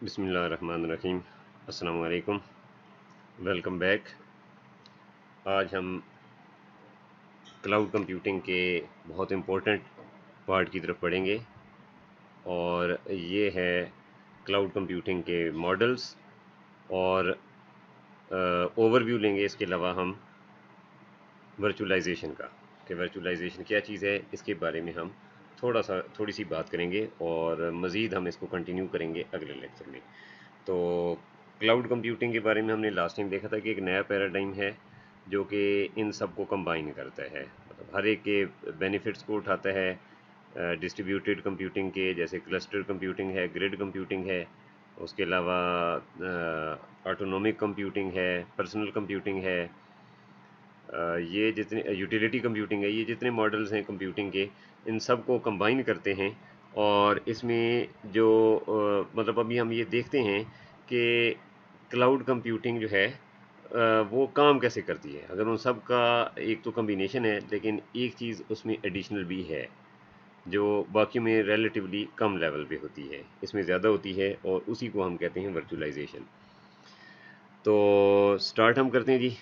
बिस्मिल्लाहिर्रहमानिर्रहीम। अस्सलाम वालेकुम। Welcome back. आज हम क्लाउड कंप्यूटिंग के बहुत इम्पोर्टेंट पार्ट की तरफ पढ़ेंगे और ये है क्लाउड कंप्यूटिंग के मॉडल्स और ओवरव्यू लेंगे। इसके अलावा हम वर्चुअलाइजेशन का कि वर्चुअलाइजेशन क्या चीज़ है, इसके बारे में हम थोड़ी सी बात करेंगे और मज़ीद हम इसको कंटिन्यू करेंगे अगले लेक्चर में। तो क्लाउड कंप्यूटिंग के बारे में हमने लास्ट टाइम देखा था कि एक नया पैराडाइम है जो कि इन सब को कंबाइन करता है, मतलब हर एक के बेनिफिट्स को उठाता है। डिस्ट्रीब्यूटेड कंप्यूटिंग के जैसे क्लस्टर कंप्यूटिंग है, ग्रिड कंप्यूटिंग है, उसके अलावा ऑटोनोमिक कंप्यूटिंग है, पर्सनल कंप्यूटिंग है, ये जितने यूटिलिटी कंप्यूटिंग है, ये जितने मॉडल्स हैं कंप्यूटिंग के, इन सब को कंबाइन करते हैं। और इसमें जो मतलब अभी हम ये देखते हैं कि क्लाउड कंप्यूटिंग जो है वो काम कैसे करती है। अगर उन सब का एक तो कम्बिनेशन है, लेकिन एक चीज़ उसमें एडिशनल भी है जो बाकी में रिलेटिवली कम लेवल पे होती है, इसमें ज़्यादा होती है, और उसी को हम कहते हैं वर्चुअलाइजेशन। तो स्टार्ट हम करते हैं जी।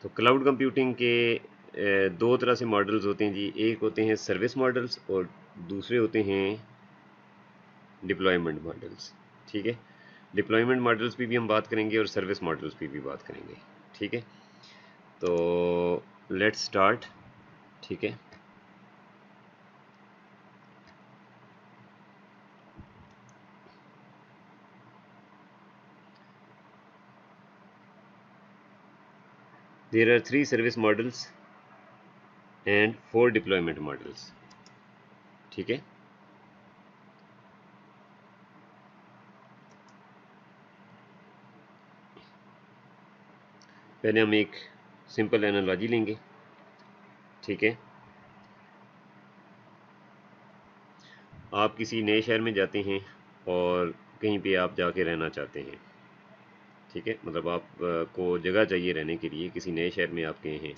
तो क्लाउड कंप्यूटिंग के दो तरह से मॉडल्स होते हैं जी। एक होते हैं सर्विस मॉडल्स और दूसरे होते हैं डिप्लॉयमेंट मॉडल्स। ठीक है, डिप्लॉयमेंट मॉडल्स पे भी हम बात करेंगे और सर्विस मॉडल्स पे भी बात करेंगे। ठीक है, तो लेट्स स्टार्ट। ठीक है, there are 3 service models and 4 deployment models. ठीक है, पहले हम एक सिंपल एनालॉजी लेंगे। ठीक है, आप किसी नए शहर में जाते हैं और कहीं पे आप जाके रहना चाहते हैं। ठीक है, मतलब आप को जगह चाहिए रहने के लिए, किसी नए शहर में आप गए हैं,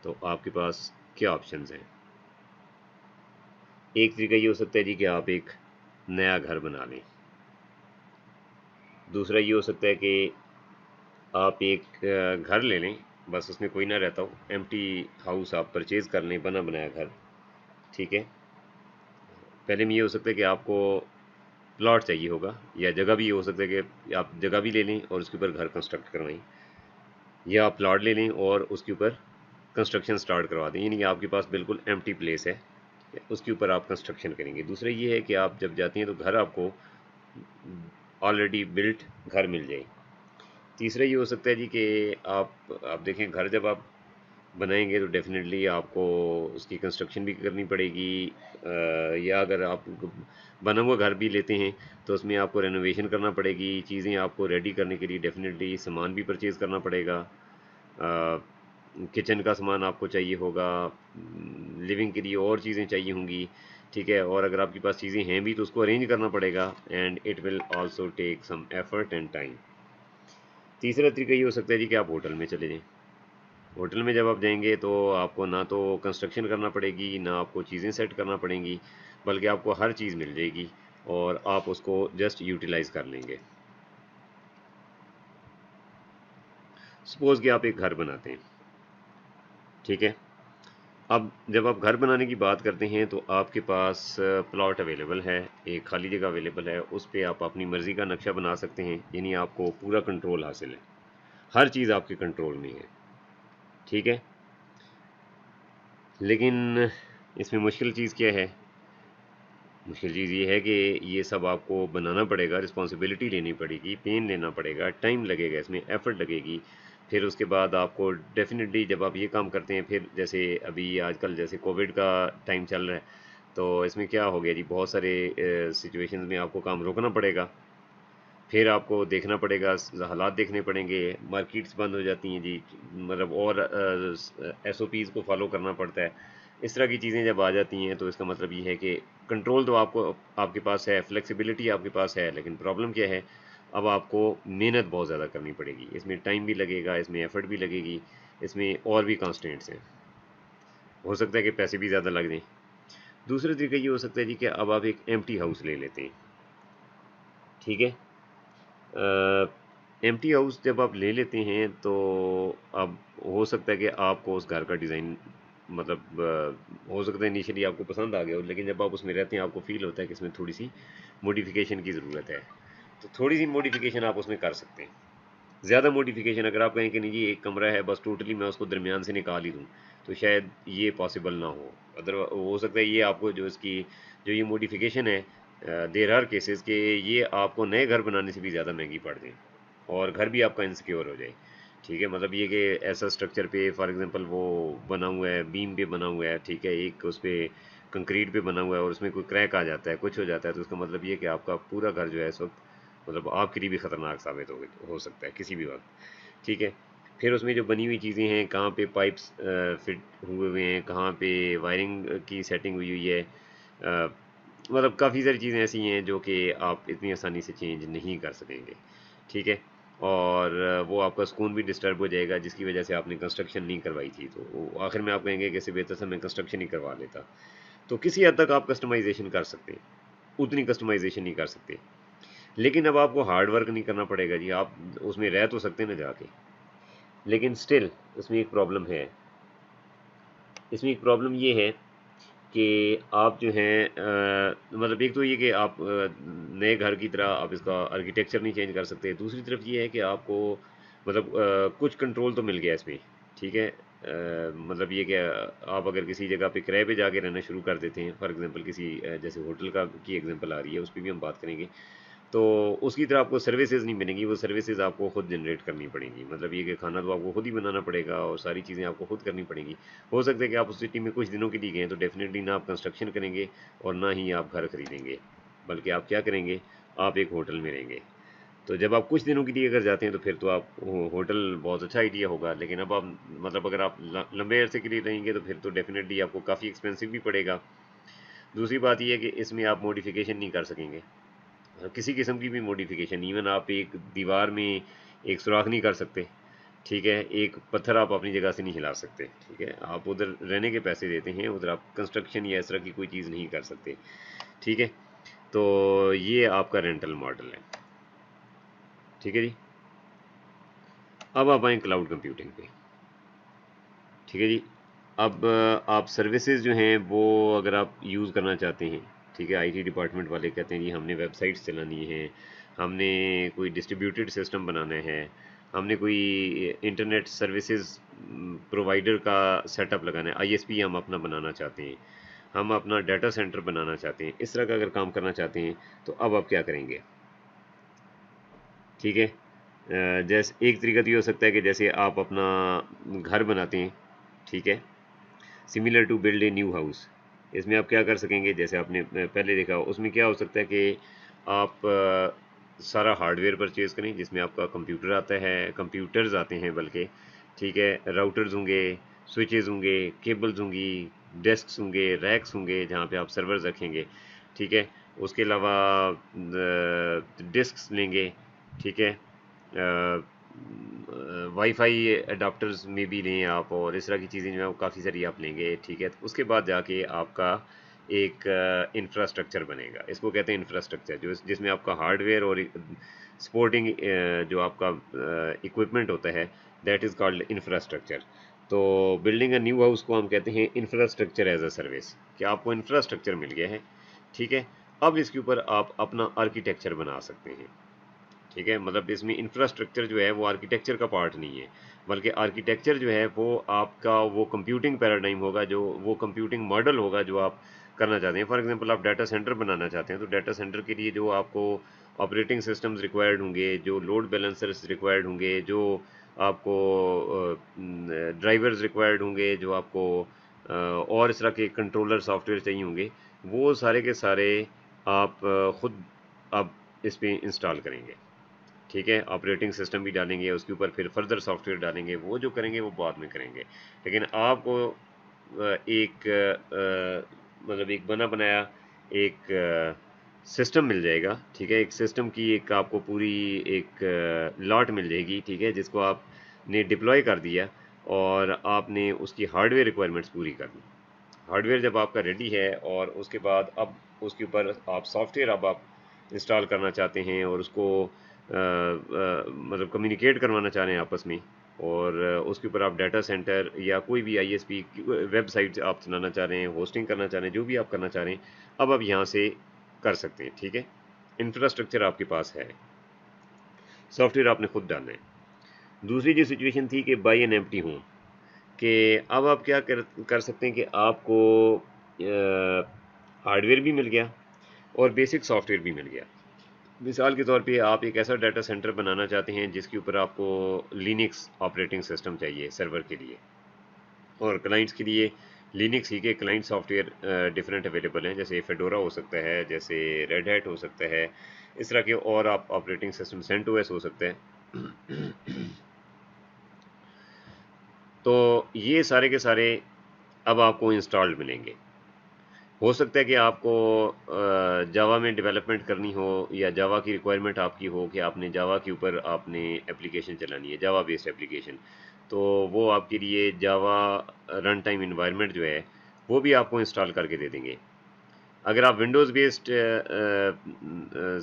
तो आपके पास क्या ऑप्शंस हैं। एक तरीका ये हो सकता है जी कि आप एक नया घर बना लें। दूसरा ये हो सकता है कि आप एक घर ले लें, बस उसमें कोई ना रहता हो, एम्प्टी हाउस आप परचेज़ कर लें, बना बनाया घर। ठीक है, पहले में ये हो सकता है कि आपको प्लॉट चाहिए होगा, या जगह भी ये हो सकता है कि आप जगह भी ले लें और उसके ऊपर घर कंस्ट्रक्ट करवाएं, या आप प्लॉट ले लें और उसके ऊपर कंस्ट्रक्शन स्टार्ट करवा दें, यानी कि आपके पास बिल्कुल एम्प्टी प्लेस है, उसके ऊपर आप कंस्ट्रक्शन करेंगे। दूसरा ये है कि आप जब जाते हैं तो घर आपको ऑलरेडी बिल्ट घर मिल जाए। तीसरा ये हो सकता है जी कि आप देखें, घर जब आप बनाएंगे तो डेफिनेटली आपको उसकी कंस्ट्रक्शन भी करनी पड़ेगी, या अगर आप बना हुआ घर भी लेते हैं तो उसमें आपको रेनोवेशन करना पड़ेगी, चीज़ें आपको रेडी करने के लिए डेफिनेटली सामान भी परचेज़ करना पड़ेगा। किचन का सामान आपको चाहिए होगा, लिविंग के लिए और चीज़ें चाहिए होंगी। ठीक है, और अगर आपके पास चीज़ें हैं भी तो उसको अरेंज करना पड़ेगा, and it will also take some effort and time. तीसरा तरीका ये हो सकता है जी कि आप होटल में चले जाएं। होटल में जब आप जाएंगे तो आपको ना तो कंस्ट्रक्शन करना पड़ेगी, ना आपको चीज़ें सेट करना पड़ेंगी, बल्कि आपको हर चीज़ मिल जाएगी और आप उसको जस्ट यूटिलाइज़ कर लेंगे। सपोज़ कि आप एक घर बनाते हैं। ठीक है, अब जब आप घर बनाने की बात करते हैं तो आपके पास प्लॉट अवेलेबल है, एक खाली जगह अवेलेबल है, उस पे आप अपनी मर्ज़ी का नक्शा बना सकते हैं, यानी आपको पूरा कंट्रोल हासिल है, हर चीज़ आपके कंट्रोल में है। ठीक है, लेकिन इसमें मुश्किल चीज़ क्या है? मुश्किल चीज़ ये है कि ये सब आपको बनाना पड़ेगा, रिस्पॉन्सिबिलिटी लेनी पड़ेगी, पेन लेना पड़ेगा, टाइम लगेगा, इसमें एफ़र्ट लगेगी। फिर उसके बाद आपको डेफ़िनेटली जब आप ये काम करते हैं, फिर जैसे अभी आजकल जैसे कोविड का टाइम चल रहा है, तो इसमें क्या हो गया जी, बहुत सारे सिचुएशंस में आपको काम रोकना पड़ेगा। फिर आपको देखना पड़ेगा, हालात देखने पड़ेंगे, मार्केट्स बंद हो जाती हैं जी, मतलब और एसओपीज़ को फॉलो करना पड़ता है। इस तरह की चीज़ें जब आ जाती हैं तो इसका मतलब ये है कि कंट्रोल तो आपको आपके पास है, फ्लेक्सिबिलिटी आपके पास है, लेकिन प्रॉब्लम क्या है, अब आपको मेहनत बहुत ज़्यादा करनी पड़ेगी, इसमें टाइम भी लगेगा, इसमें एफर्ट भी लगेगी, इसमें और भी कॉन्स्टेंट्स हैं, हो सकता है कि पैसे भी ज़्यादा लग जाएं। दूसरा तरीका ये हो सकता है जी कि अब आप एक एम्प्टी हाउस ले लेते हैं। ठीक है, एम्प्टी हाउस जब आप ले लेते हैं तो अब हो सकता है कि आपको उस घर का डिज़ाइन मतलब हो सकता है इनिशियली आपको पसंद आ गया हो, लेकिन जब आप उसमें रहते हैं आपको फील होता है कि इसमें थोड़ी सी मॉडिफिकेशन की ज़रूरत है। तो थोड़ी सी मॉडिफिकेशन आप उसमें कर सकते हैं। ज़्यादा मॉडिफिकेशन अगर आप कहें कि नहीं जी एक कमरा है बस टोटली मैं उसको दरमियान से निकाल ही दूँ, तो शायद ये पॉसिबल ना हो। अदर हो सकता है ये आपको जो इसकी जो ये मॉडिफिकेशन है देयर आर केसेस के ये आपको नए घर बनाने से भी ज़्यादा महंगी पड़ जाए और घर भी आपका इनसिक्योर हो जाए। ठीक है, मतलब ये कि ऐसा स्ट्रक्चर पे फॉर एग्जांपल वो बना हुआ है, बीम पे बना हुआ है, ठीक है, एक उस पे कंक्रीट पे बना हुआ है और उसमें कोई क्रैक आ जाता है, कुछ हो जाता है, तो उसका मतलब ये कि आपका पूरा घर जो है इस वक्त मतलब आपके लिए भी ख़तरनाक साबित हो सकता है किसी भी वक्त। ठीक है, फिर उसमें जो बनी हुई चीज़ें हैं, कहाँ पे पाइप्स फिट हुए हुए हैं, कहाँ पे वायरिंग की सेटिंग हुई हुई है, मतलब काफ़ी सारी चीज़ें ऐसी हैं जो कि आप इतनी आसानी से चेंज नहीं कर सकेंगे। ठीक है, और वो आपका सुकून भी डिस्टर्ब हो जाएगा जिसकी वजह से आपने कंस्ट्रक्शन नहीं करवाई थी, तो आखिर में आप कहेंगे कि इससे बेहतर था मैं कंस्ट्रक्शन ही करवा लेता। तो किसी हद तक आप कस्टमाइजेशन कर सकते हैं, उतनी कस्टमाइजेशन नहीं कर सकते, लेकिन अब आपको हार्ड वर्क नहीं करना पड़ेगा जी, आप उसमें रह तो सकते हैं ना जाके, लेकिन स्टिल इसमें एक प्रॉब्लम है। इसमें एक प्रॉब्लम ये है कि आप जो हैं मतलब एक तो ये कि आप नए घर की तरह आप इसका आर्किटेक्चर नहीं चेंज कर सकते। दूसरी तरफ ये है कि आपको मतलब कुछ कंट्रोल तो मिल गया इसमें। ठीक है, मतलब ये कि आप अगर किसी जगह पे किराए पे जाके रहना शुरू कर देते हैं, फॉर एग्जांपल किसी जैसे होटल का की एग्जांपल आ रही है, उस पर भी हम बात करेंगे, तो उसकी तरह आपको सर्विसेज नहीं मिलेंगी, वो सर्विसेज आपको खुद जनरेट करनी पड़ेंगी। मतलब ये कि खाना तो आपको खुद ही बनाना पड़ेगा और सारी चीज़ें आपको खुद करनी पड़ेंगी। हो सकता है कि आप उस सिटी में कुछ दिनों के लिए गए तो डेफिनेटली ना आप कंस्ट्रक्शन करेंगे और ना ही आप घर खरीदेंगे, बल्कि आप क्या करेंगे, आप एक होटल में रहेंगे। तो जब आप कुछ दिनों के लिए अगर जाते हैं तो फिर तो आप होटल बहुत अच्छा आइडिया होगा, लेकिन अब आप मतलब अगर आप लंबे अरसे के लिए रहेंगे तो फिर तो डेफिनेटली आपको काफ़ी एक्सपेंसिव भी पड़ेगा। दूसरी बात यह है कि इसमें आप मॉडिफिकेशन नहीं कर सकेंगे, किसी किस्म की भी मॉडिफिकेशन, इवन आप एक दीवार में एक सुराख नहीं कर सकते। ठीक है, एक पत्थर आप अपनी जगह से नहीं हिला सकते। ठीक है, आप उधर रहने के पैसे देते हैं, उधर आप कंस्ट्रक्शन या इस तरह की कोई चीज़ नहीं कर सकते। ठीक है, तो ये आपका रेंटल मॉडल है। ठीक है जी, अब आप आएँ क्लाउड कंप्यूटिंग पे। ठीक है जी, अब आप सर्विसेज जो हैं वो अगर आप यूज़ करना चाहते हैं, ठीक है, आईटी डिपार्टमेंट वाले कहते हैं जी हमने वेबसाइट्स चलानी है, हमने कोई डिस्ट्रीब्यूटेड सिस्टम बनाना है, हमने कोई इंटरनेट सर्विसेज प्रोवाइडर का सेटअप लगाना है, आईएसपी हम अपना बनाना चाहते हैं, हम अपना डाटा सेंटर बनाना चाहते हैं, इस तरह का अगर काम करना चाहते हैं, तो अब आप क्या करेंगे। ठीक है, जैसे एक तरीका तो ये हो सकता है कि जैसे आप अपना घर बनाते हैं, ठीक है, similar to build a new house, इसमें आप क्या कर सकेंगे, जैसे आपने पहले देखा उसमें क्या हो सकता है कि आप सारा हार्डवेयर परचेज करें जिसमें आपका कंप्यूटर आता है, कंप्यूटर्स आते हैं बल्कि, ठीक है, राउटर्स होंगे, स्विचेस होंगे, केबल्स होंगी, डेस्क्स होंगे, रैक्स होंगे जहाँ पे आप सर्वर्स रखेंगे। ठीक है, उसके अलावा डिस्क्स लेंगे। ठीक है, वाईफाई अडाप्टर्स में भी लें आप, और इस तरह की चीज़ें जो है वो काफ़ी सारी आप लेंगे। ठीक है, तो उसके बाद जाके आपका एक इंफ्रास्ट्रक्चर बनेगा, इसको कहते हैं इंफ्रास्ट्रक्चर, जो जिसमें आपका हार्डवेयर और सपोर्टिंग जो आपका इक्विपमेंट होता है, दैट इज़ कॉल्ड इंफ्रास्ट्रक्चर। तो बिल्डिंग अ न्यू हाउस को हम कहते हैं इंफ्रास्ट्रक्चर एज अ सर्विस, कि आपको इंफ्रास्ट्रक्चर मिल गया है। ठीक है, अब इसके ऊपर आप अपना आर्किटेक्चर बना सकते हैं। ठीक है, मतलब इसमें इंफ्रास्ट्रक्चर जो है वो आर्किटेक्चर का पार्ट नहीं है, बल्कि आर्किटेक्चर जो है वो आपका वो कंप्यूटिंग पैराडाइम होगा, जो वो कंप्यूटिंग मॉडल होगा जो आप करना चाहते हैं। फॉर एग्जांपल आप डाटा सेंटर बनाना चाहते हैं, तो डाटा सेंटर के लिए जो आपको ऑपरेटिंग सिस्टम्स रिक्वायर्ड होंगे, जो लोड बैलेंसर्स रिक्वायर्ड होंगे, जो आपको ड्राइवर्स रिक्वायर्ड होंगे, जो आपको और इस तरह के कंट्रोलर सॉफ्टवेयर चाहिए होंगे, वो सारे के सारे आप खुद आप इस पे इंस्टॉल करेंगे। ठीक है, ऑपरेटिंग सिस्टम भी डालेंगे, उसके ऊपर फिर फर्दर सॉफ्टवेयर डालेंगे, वो जो करेंगे वो बाद में करेंगे। लेकिन आपको एक मतलब एक बना बनाया एक सिस्टम मिल जाएगा। ठीक है, एक सिस्टम की एक आपको पूरी एक लॉट मिल जाएगी। ठीक है, जिसको आपने डिप्लॉय कर दिया और आपने उसकी हार्डवेयर रिक्वायरमेंट्स पूरी कर दी। हार्डवेयर जब आपका रेडी है और उसके बाद अब उसके ऊपर आप सॉफ्टवेयर अब आप इंस्टॉल करना चाहते हैं और उसको मतलब कम्युनिकेट करवाना चाह रहे हैं आपस में, और उसके ऊपर आप डाटा सेंटर या कोई भी आईएसपी वेबसाइट आप चलाना चाह रहे हैं, होस्टिंग करना चाह रहे हैं, जो भी आप करना चाह रहे हैं, अब आप यहाँ से कर सकते हैं। ठीक है, इंफ्रास्ट्रक्चर आपके पास है, सॉफ्टवेयर आपने खुद डालना है। दूसरी जो सिचुएशन थी कि बाई एन एम्प्टी होम, कि अब आप क्या कर सकते हैं कि आपको हार्डवेयर भी मिल गया और बेसिक सॉफ्टवेयर भी मिल गया। मिसाल के तौर पे आप एक ऐसा डाटा सेंटर बनाना चाहते हैं जिसके ऊपर आपको लिनक्स ऑपरेटिंग सिस्टम चाहिए सर्वर के लिए, और क्लाइंट्स के लिए लिनक्स ही के क्लाइंट सॉफ्टवेयर डिफरेंट अवेलेबल हैं, जैसे फेडोरा हो सकता है, जैसे रेड हैट हो सकता है, इस तरह के और आप ऑपरेटिंग सिस्टम सेंटोस हो सकता है। तो ये सारे के सारे अब आपको इंस्टॉल्ड मिलेंगे। हो सकता है कि आपको जावा में डेवलपमेंट करनी हो, या जावा की रिक्वायरमेंट आपकी हो कि आपने जावा के ऊपर आपने एप्लीकेशन चलानी है, जावा बेस्ड एप्लीकेशन, तो वो आपके लिए जावा रन टाइम इन्वायरमेंट जो है वो भी आपको इंस्टॉल करके दे देंगे। अगर आप विंडोज़ बेस्ड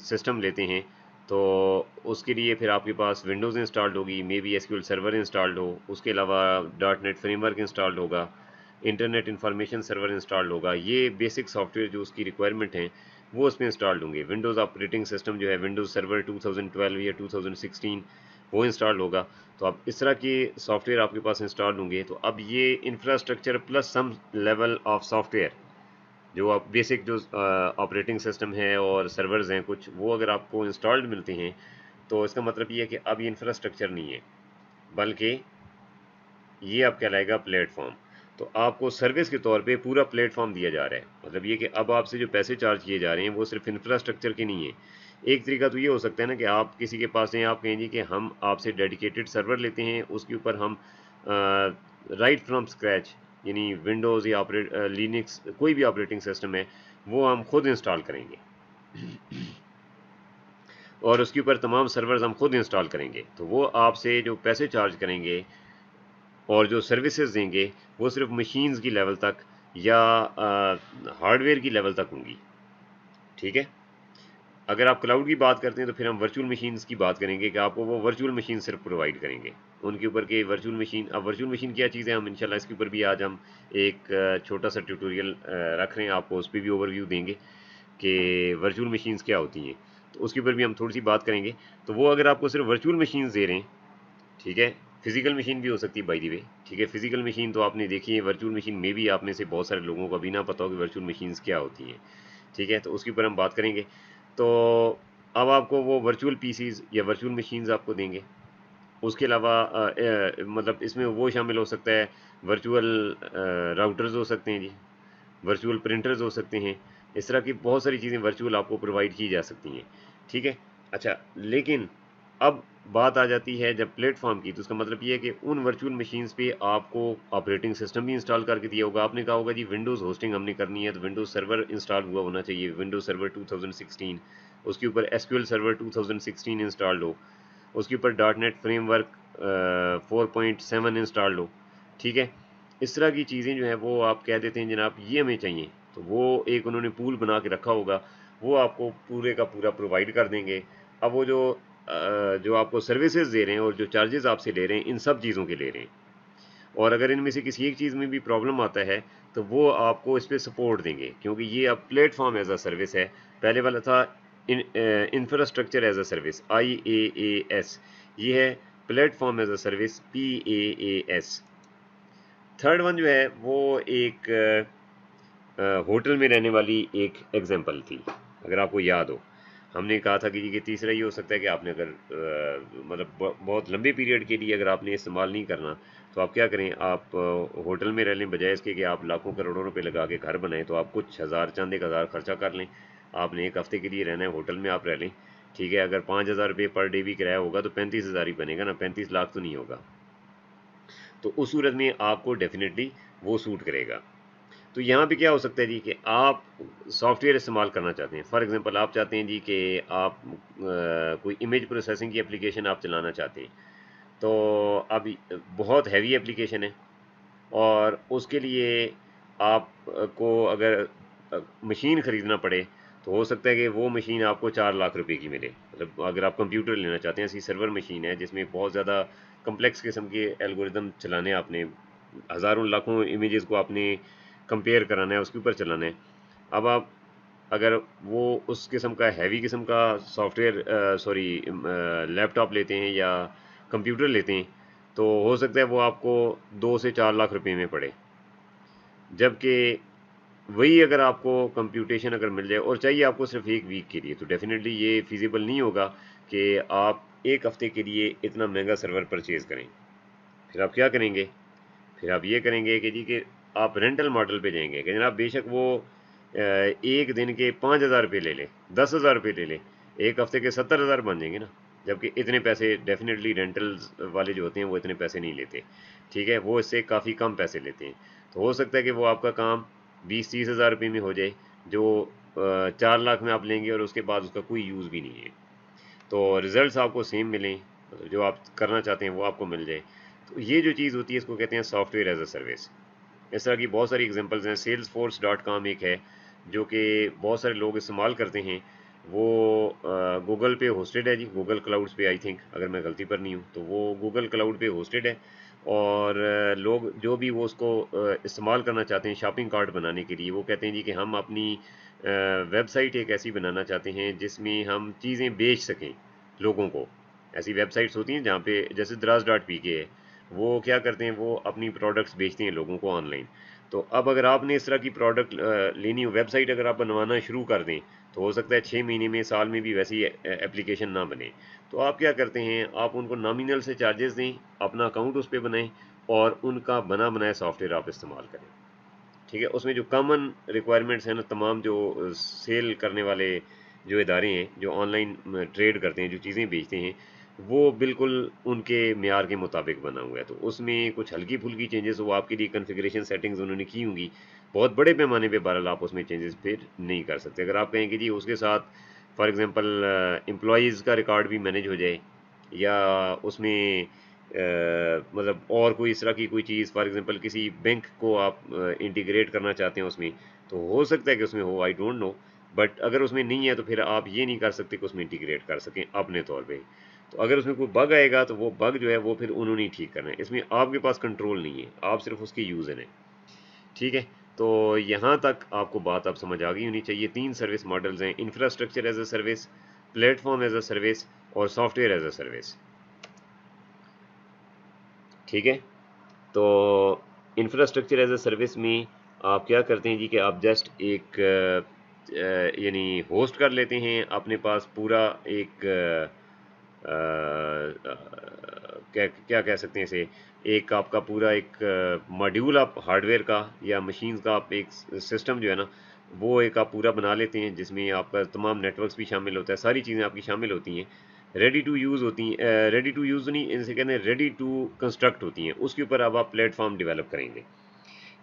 सिस्टम लेते हैं तो उसके लिए फिर आपके पास विंडोज़ इंस्टॉल्ड होगी, may be SQL server installed हो, उसके अलावा डॉट नेट फ्रेमवर्क इंस्टॉल्ड होगा, इंटरनेट इंफॉर्मेशन सर्वर इंस्टॉल्ड होगा। ये बेसिक सॉफ्टवेयर जो उसकी रिक्वायरमेंट हैं वो उसमें इंस्टॉल्ड होंगे। विंडोज़ ऑपरेटिंग सिस्टम जो है विंडोज़ सर्वर 2012 या 2016 वो इंस्टॉल्ड होगा। तो अब इस तरह के सॉफ्टवेयर आपके पास इंस्टॉल्ड होंगे, तो अब ये infrastructure plus some level of software, जो आप बेसिक जो ऑपरेटिंग सिस्टम है और सर्वर्स हैं कुछ, वो अगर आपको इंस्टॉल्ड मिलते हैं तो इसका मतलब ये है कि अब ये इंफ्रास्ट्रक्चर नहीं है, बल्कि ये अब कहलाएगा प्लेटफॉर्म। तो आपको सर्विस के तौर पे पूरा प्लेटफॉर्म दिया जा रहा है। मतलब ये कि अब आपसे जो पैसे चार्ज किए जा रहे हैं वो सिर्फ इंफ्रास्ट्रक्चर के नहीं है। एक तरीका तो ये हो सकता है ना कि आप किसी के पास हैं, आप कहें जी कि हम आपसे डेडिकेटेड सर्वर लेते हैं, उसके ऊपर हम राइट फ्रॉम स्क्रैच, यानी विंडोज़ या लिनक्स कोई भी ऑपरेटिंग सिस्टम है वो हम खुद इंस्टॉल करेंगे, और उसके ऊपर तमाम सर्वर्स हम खुद इंस्टॉल करेंगे। तो वो आपसे जो पैसे चार्ज करेंगे और जो सर्विसेज देंगे वो सिर्फ मशीन्स की लेवल तक या हार्डवेयर की लेवल तक होंगी। ठीक है, अगर आप क्लाउड की बात करते हैं तो फिर हम वर्चुअल मशीन्स की बात करेंगे कि आपको वो वर्चुअल मशीन सिर्फ प्रोवाइड करेंगे उनके ऊपर के वर्चुअल मशीन। अब वर्चुअल मशीन क्या चीज़ है, हम इंशाल्लाह इसके ऊपर भी आज हम एक छोटा सा ट्यूटोरियल रख रहे हैं, आपको उस पर भी ओवरव्यू देंगे कि वर्चुअल मशीन्स क्या होती हैं, तो उसके ऊपर भी हम थोड़ी सी बात करेंगे। तो वो अगर आपको सिर्फ वर्चुअल मशीन्स दे रहे हैं, ठीक है, फिजिकल मशीन भी हो सकती है बाय द वे, ठीक है, फिजिकल मशीन तो आपने देखी है, वर्चुअल मशीन में भी आप में से बहुत सारे लोगों को अभी ना पता हो कि वर्चुअल मशीन्स क्या होती हैं। ठीक है, तो उसके ऊपर हम बात करेंगे। तो अब आपको वो वर्चुअल पीसीज या वर्चुअल मशीन्स आपको देंगे। उसके अलावा मतलब इसमें वो शामिल हो सकता है, वर्चुअल राउटर्स हो सकते हैं जी, वर्चुअल प्रिंटर्स हो सकते हैं, इस तरह की बहुत सारी चीज़ें वर्चुअल आपको प्रोवाइड की जा सकती हैं। ठीक है, अच्छा, लेकिन अब बात आ जाती है जब प्लेटफॉर्म की, तो उसका मतलब ये है कि उन वर्चुअल मशीन्स पे आपको ऑपरेटिंग सिस्टम भी इंस्टॉल करके दिया होगा। आपने कहा होगा जी विंडोज़ होस्टिंग हमने करनी है तो विंडोज़ सर्वर इंस्टॉल हुआ होना चाहिए, विंडोज़ सर्वर 2016, उसके ऊपर एसक्यूएल सर्वर 2016 इंस्टॉल्ड हो, उसके ऊपर डॉट नेट फ्रेमवर्क 4.7 इंस्टॉल्ड हो। ठीक है, इस तरह की चीज़ें जो हैं वो आप कह देते हैं जनाब ये हमें चाहिए, तो वो एक उन्होंने पूल बना के रखा होगा, वो आपको पूरे का पूरा प्रोवाइड कर देंगे। अब वो जो आपको सर्विसेज दे रहे हैं और जो चार्जेस आपसे ले रहे हैं, इन सब चीज़ों के ले रहे हैं, और अगर इनमें से किसी एक चीज़ में भी प्रॉब्लम आता है तो वो आपको इस पर सपोर्ट देंगे, क्योंकि ये अब प्लेटफॉर्म एज अ सर्विस है। पहले वाला था infrastructure as a service, IaaS, ये है platform as a service, PaaS। Third one जो है वो एक होटल में रहने वाली एक एग्जांपल थी, अगर आपको याद हो। हमने कहा था कि ये तीसरा ये हो सकता है कि आपने अगर मतलब बहुत लंबे पीरियड के लिए अगर आपने इस्तेमाल नहीं करना, तो आप क्या करें, आप होटल में रह लें, बजाय इसके कि आप लाखों करोड़ों रुपए लगा के घर बनाएं, तो आप कुछ हज़ार चंद 1,000 खर्चा कर लें। आपने एक हफ्ते के लिए रहना है, होटल में आप रह लें। ठीक है, अगर 5,000 रुपये पर डे भी किराया होगा तो 35,000 ही बनेगा ना, 35 लाख तो नहीं होगा। तो उस सूरत में आपको डेफिनेटली वो सूट करेगा। तो यहाँ पे क्या हो सकता है जी कि आप सॉफ्टवेयर इस्तेमाल करना चाहते हैं। फॉर एग्जांपल आप चाहते हैं जी कि आप कोई इमेज प्रोसेसिंग की एप्लीकेशन आप चलाना चाहते हैं, तो अब बहुत हैवी एप्लीकेशन है, और उसके लिए आप को अगर मशीन ख़रीदना पड़े, तो हो सकता है कि वो मशीन आपको 4 लाख रुपए की मिले, मतलब अगर आप कंप्यूटर लेना चाहते हैं, ऐसी सर्वर मशीन है जिसमें बहुत ज़्यादा कम्प्लेक्स किस्म के एल्गोरिदम चलाने हैं, आपने हज़ारों लाखों इमेजेस को आपने कंपेयर कराना है, उसके ऊपर चलाना है। अब आप अगर वो उस किस्म का हैवी किस्म का सॉफ्टवेयर सॉरी लैपटॉप लेते हैं या कंप्यूटर लेते हैं, तो हो सकता है वो आपको 2 से 4 लाख रुपए में पड़े। जबकि वही अगर आपको कंप्यूटेशन अगर मिल जाए और चाहिए आपको सिर्फ 1 वीक के लिए, तो डेफिनेटली ये फिजिबल नहीं होगा कि आप 1 हफ्ते के लिए इतना महंगा सर्वर परचेज़ करें। फिर आप क्या करेंगे? फिर आप ये करेंगे कि जी कि आप रेंटल मॉडल पे जाएंगे कि जनाब बेशक वो 1 दिन के 5,000 रुपये ले ले, 10,000 रुपये ले ले, 1 हफ्ते के 70,000 बन जाएंगे ना। जबकि इतने पैसे डेफिनेटली रेंटल्स वाले जो होते हैं वो इतने पैसे नहीं लेते, ठीक है, वो इससे काफ़ी कम पैसे लेते हैं। तो हो सकता है कि वो आपका काम 20-30 हज़ार रुपये में हो जाए, जो 4 लाख में आप लेंगे और उसके बाद उसका कोई यूज़ भी नहीं है। तो रिजल्ट्स आपको सेम मिलें, मतलब जो आप करना चाहते हैं वो आपको मिल जाए। तो ये जो चीज़ होती है इसको कहते हैं सॉफ्टवेयर एज अ सर्विस। इस तरह की बहुत सारी एग्जांपल्स हैं। salesforce.com एक है जो कि बहुत सारे लोग इस्तेमाल करते हैं। वो गूगल पे होस्टेड है जी, गूगल क्लाउड्स पे, आई थिंक, अगर मैं गलती पर नहीं हूँ तो वो गूगल क्लाउड पे होस्टेड है। और लोग जो भी वो उसको इस्तेमाल करना चाहते हैं शॉपिंग कार्ट बनाने के लिए, वो कहते हैं जी कि हम अपनी वेबसाइट एक ऐसी बनाना चाहते हैं जिसमें हम चीज़ें बेच सकें लोगों को। ऐसी वेबसाइट्स होती हैं जहाँ पे जैसे दराज.pk है, वो क्या करते हैं, वो अपनी प्रोडक्ट्स बेचते हैं लोगों को ऑनलाइन। तो अब अगर आपने इस तरह की प्रोडक्ट लेनी हो, वेबसाइट अगर आप बनवाना शुरू कर दें, तो हो सकता है 6 महीने में, साल में भी वैसी एप्लीकेशन ना बने। तो आप क्या करते हैं, आप उनको नॉमिनल से चार्जेस दें, अपना अकाउंट उस पर बनाएं और उनका बना बनाया सॉफ्टवेयर आप इस्तेमाल करें। ठीक है, उसमें जो कॉमन रिक्वायरमेंट्स हैं ना, तमाम जो सेल करने वाले जो इदारे हैं जो ऑनलाइन ट्रेड करते हैं, जो चीज़ें बेचते हैं, वो बिल्कुल उनके मेयार के मुताबिक बना हुआ है। तो उसमें कुछ हल्की फुल्की चेंजेस वो आपके लिए कॉन्फ़िगरेशन सेटिंग्स उन्होंने की होंगी, बहुत बड़े पैमाने पे बहरहाल आप उसमें चेंजेस फिर नहीं कर सकते। अगर आप कहें कि जी उसके साथ फॉर एग्ज़ाम्पल एम्प्लॉइज़ का रिकॉर्ड भी मैनेज हो जाए, या उसमें मतलब और कोई इस तरह की कोई चीज़, फॉर एग्जांपल किसी बैंक को आप इंटीग्रेट करना चाहते हैं उसमें, तो हो सकता है कि उसमें हो, आई डोंट नो। बट अगर उसमें नहीं है तो फिर आप ये नहीं कर सकते कि उसमें इंटीग्रेट कर सकें अपने तौर पे। तो अगर उसमें कोई बग आएगा तो वो बग जो है वो फिर उन्होंने ही ठीक करना है, इसमें आपके पास कंट्रोल नहीं है, आप सिर्फ उसके यूज़र हैं। ठीक है, तो यहाँ तक आपको बात अब समझ आ गई होनी चाहिए। 3 सर्विस मॉडल्स हैं: infrastructure as a service, platform as a service और सॉफ्टवेयर एज अ सर्विस। ठीक है, तो इंफ्रास्ट्रक्चर एज अ सर्विस में आप क्या करते हैं जी कि आप जस्ट एक यानी होस्ट कर लेते हैं अपने पास पूरा एक क्या क्या कह सकते हैं इसे, एक आपका पूरा एक मॉड्यूल आप हार्डवेयर का या मशीन का आप एक सिस्टम जो है ना, वो एक आप पूरा बना लेते हैं जिसमें आपका तमाम नेटवर्क्स भी शामिल होता है, सारी चीज़ें आपकी शामिल होती हैं, रेडी टू यूज़ होती हैं। रेडी टू यूज़ नहीं, इनसे कहते हैं रेडी टू कंस्ट्रक्ट होती हैं। उसके ऊपर अब आप प्लेटफॉर्म डेवलप करेंगे,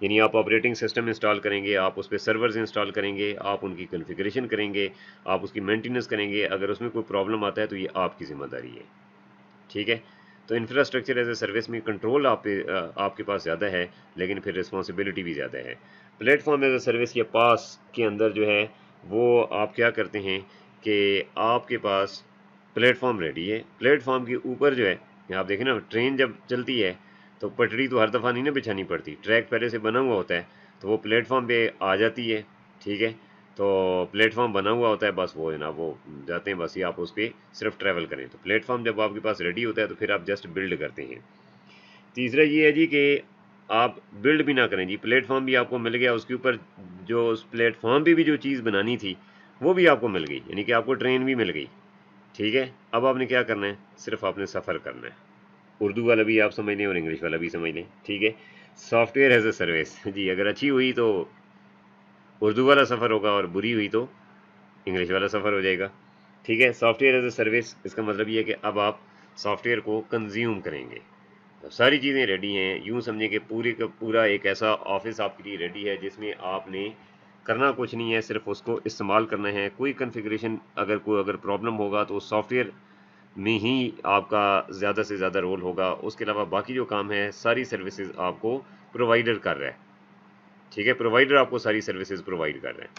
यानी आप ऑपरेटिंग सिस्टम इंस्टॉल करेंगे, आप उस पर सर्वर्स इंस्टॉल करेंगे, आप उनकी कॉन्फ़िगरेशन करेंगे, आप उसकी मेंटेनेंस करेंगे। अगर उसमें कोई प्रॉब्लम आता है तो ये आपकी ज़िम्मेदारी है। ठीक है, तो इंफ्रास्ट्रक्चर एज ए सर्विस में कंट्रोल आपके पास ज़्यादा है, लेकिन फिर रिस्पॉन्सिबिलिटी भी ज़्यादा है। प्लेटफॉर्म एज ए सर्विस या पास के अंदर जो है, वो आप क्या करते हैं कि आपके पास प्लेटफॉर्म रेडी है, प्लेटफॉर्म के ऊपर जो है, आप देखें ना, ट्रेन जब चलती है तो पटरी तो हर दफ़ा नहीं ना बिछानी पड़ती, ट्रैक पहले से बना हुआ होता है, तो वो प्लेटफॉर्म पे आ जाती है। ठीक है, तो प्लेटफॉर्म बना हुआ होता है, बस वो है ना, वो जाते हैं, बस ये आप उस पर सिर्फ ट्रैवल करें। तो प्लेटफॉर्म जब आपके पास रेडी होता है तो फिर आप जस्ट बिल्ड करते हैं। तीसरा ये है जी कि आप बिल्ड भी ना करें जी, प्लेटफॉर्म भी आपको मिल गया, उसके ऊपर जो उस प्लेटफॉर्म पे भी जो चीज़ बनानी थी वो भी आपको मिल गई, यानी कि आपको ट्रेन भी मिल गई। ठीक है, अब आपने क्या करना है, सिर्फ आपने सफ़र करना है। उर्दू वाला भी आप समझ लें और इंग्लिश वाला भी समझ लें। ठीक है, सॉफ्टवेयर एज ए सर्विस जी, अगर अच्छी हुई तो उर्दू वाला सफ़र होगा और बुरी हुई तो इंग्लिश वाला सफ़र हो जाएगा। ठीक है, सॉफ्टवेयर एज ए सर्विस, इसका मतलब ये है कि अब आप सॉफ्टवेयर को कंज्यूम करेंगे। तो सारी चीज़ें रेडी हैं, यूँ समझें कि पूरी का पूरा एक ऐसा ऑफिस आपके लिए रेडी है जिसमें आपने करना कुछ नहीं है, सिर्फ उसको इस्तेमाल करना है। कोई कन्फिग्रेशन अगर प्रॉब्लम होगा तो सॉफ्टवेयर में ही आपका ज़्यादा से ज़्यादा रोल होगा। उसके अलावा बाकी जो काम है सारी सर्विसेज आपको प्रोवाइडर कर रहा है। ठीक है, प्रोवाइडर आपको सारी सर्विसेज प्रोवाइड कर रहे हैं।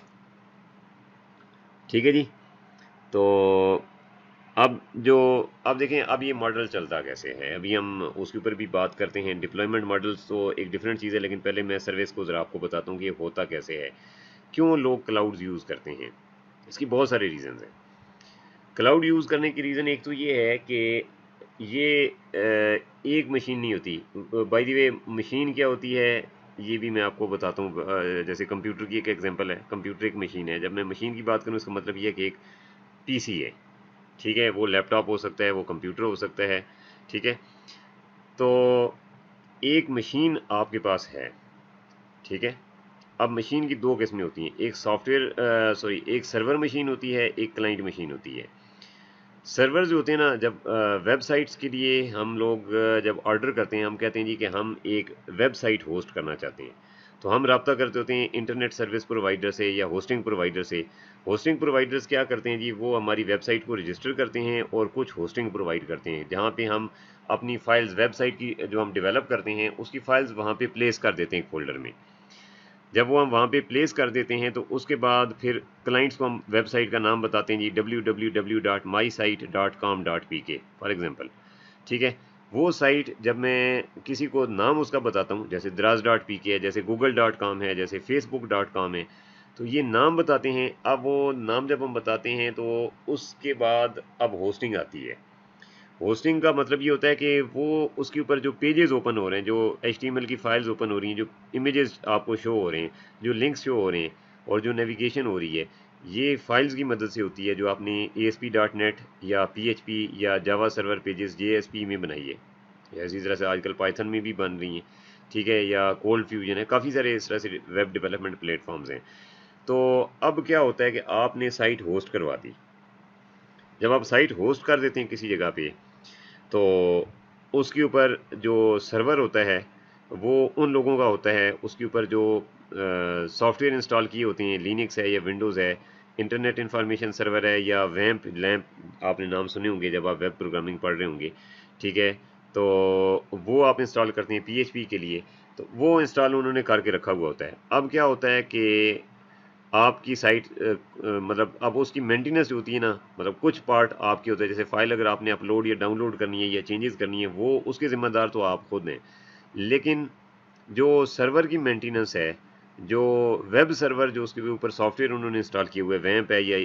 ठीक है जी, तो अब देखें, अब ये मॉडल चलता कैसे है, अभी हम उसके ऊपर भी बात करते हैं। डिप्लॉयमेंट मॉडल्स तो एक डिफरेंट चीज़ है, लेकिन पहले मैं सर्विस को ज़रा आपको बताता हूँ कि ये होता कैसे है, क्यों लोग क्लाउड्स यूज़ करते हैं। इसकी बहुत सारे रीज़न्स हैं। क्लाउड यूज़ करने की रीज़न एक तो ये है कि ये एक मशीन नहीं होती। बाय द वे, मशीन क्या होती है ये भी मैं आपको बताता हूँ। जैसे कंप्यूटर की एक एग्जांपल है, कंप्यूटर एक मशीन है। जब मैं मशीन की बात करूँ, इसका मतलब ये है कि एक पीसी है, ठीक है। वो लैपटॉप हो सकता है, वो कंप्यूटर हो सकता है, ठीक है। तो एक मशीन आपके पास है, ठीक है। अब मशीन की दो किस्में होती हैं, एक सॉफ्टवेयर सॉरी एक सर्वर मशीन होती है, एक क्लाइंट मशीन होती है। सर्वर जो होते हैं ना, जब वेबसाइट्स के लिए हम लोग जब ऑर्डर करते हैं, हम कहते हैं जी कि हम एक वेबसाइट होस्ट करना चाहते हैं, तो हम रब्ता करते होते हैं इंटरनेट सर्विस प्रोवाइडर से या होस्टिंग प्रोवाइडर से। होस्टिंग प्रोवाइडर्स क्या करते हैं जी, वो हमारी वेबसाइट को रजिस्टर करते हैं और कुछ होस्टिंग प्रोवाइड करते हैं, जहाँ पे हम अपनी फाइल्स, वेबसाइट की जो हम डेवलप करते हैं उसकी फाइल्स वहाँ पे प्लेस कर देते हैं एक फोल्डर में। जब वो हम वहाँ पे प्लेस कर देते हैं, तो उसके बाद फिर क्लाइंट्स को हम वेबसाइट का नाम बताते हैं जी, www.mysite.com.pk फॉर एग्जांपल, ठीक है। वो साइट जब मैं किसी को नाम उसका बताता हूँ, जैसे द्राज.pk है, जैसे google.com है, जैसे facebook.com है, तो ये नाम बताते हैं। अब वो नाम जब हम बताते हैं, तो उसके बाद अब होस्टिंग आती है। होस्टिंग का मतलब ये होता है कि वो उसके ऊपर जो पेजेस ओपन हो रहे हैं, जो HTML की फाइल्स ओपन हो रही हैं, जो इमेजेस आपको शो हो रहे हैं, जो लिंक्स शो हो रहे हैं, और जो नेविगेशन हो रही है, ये फाइल्स की मदद से होती है, जो आपने ASP.NET या PHP या जावा सर्वर पेजेस JSP में बनाई है। इसी तरह से आजकल पाइथन में भी बन रही हैं, ठीक है, या कोल्ड फ्यूजन है, काफ़ी सारे इस तरह से वेब डेवलपमेंट प्लेटफॉर्म्स हैं। तो अब क्या होता है कि आपने साइट होस्ट करवा दी। जब आप साइट होस्ट कर देते हैं किसी जगह पे, तो उसके ऊपर जो सर्वर होता है वो उन लोगों का होता है, उसके ऊपर जो सॉफ्टवेयर इंस्टॉल किए होते हैं, लिनक्स है या विंडोज़ है, इंटरनेट इंफॉर्मेशन सर्वर है, या वैम्प लैम्प आपने नाम सुने होंगे जब आप वेब प्रोग्रामिंग पढ़ रहे होंगे, ठीक है। तो वो आप इंस्टॉल करते हैं PHP के लिए, तो वो इंस्टॉल उन्होंने करके रखा हुआ होता है। अब क्या होता है कि आपकी साइट मतलब अब उसकी मेंटेनेंस जो होती है ना, मतलब कुछ पार्ट आपके होते हैं, जैसे फाइल अगर आपने अपलोड या डाउनलोड करनी है या चेंजेस करनी है, वो उसके ज़िम्मेदार तो आप खुद हैं। लेकिन जो सर्वर की मेंटेनेंस है, जो वेब सर्वर जो उसके ऊपर सॉफ्टवेयर उन्होंने इंस्टॉल किए हुए, वैम्प है या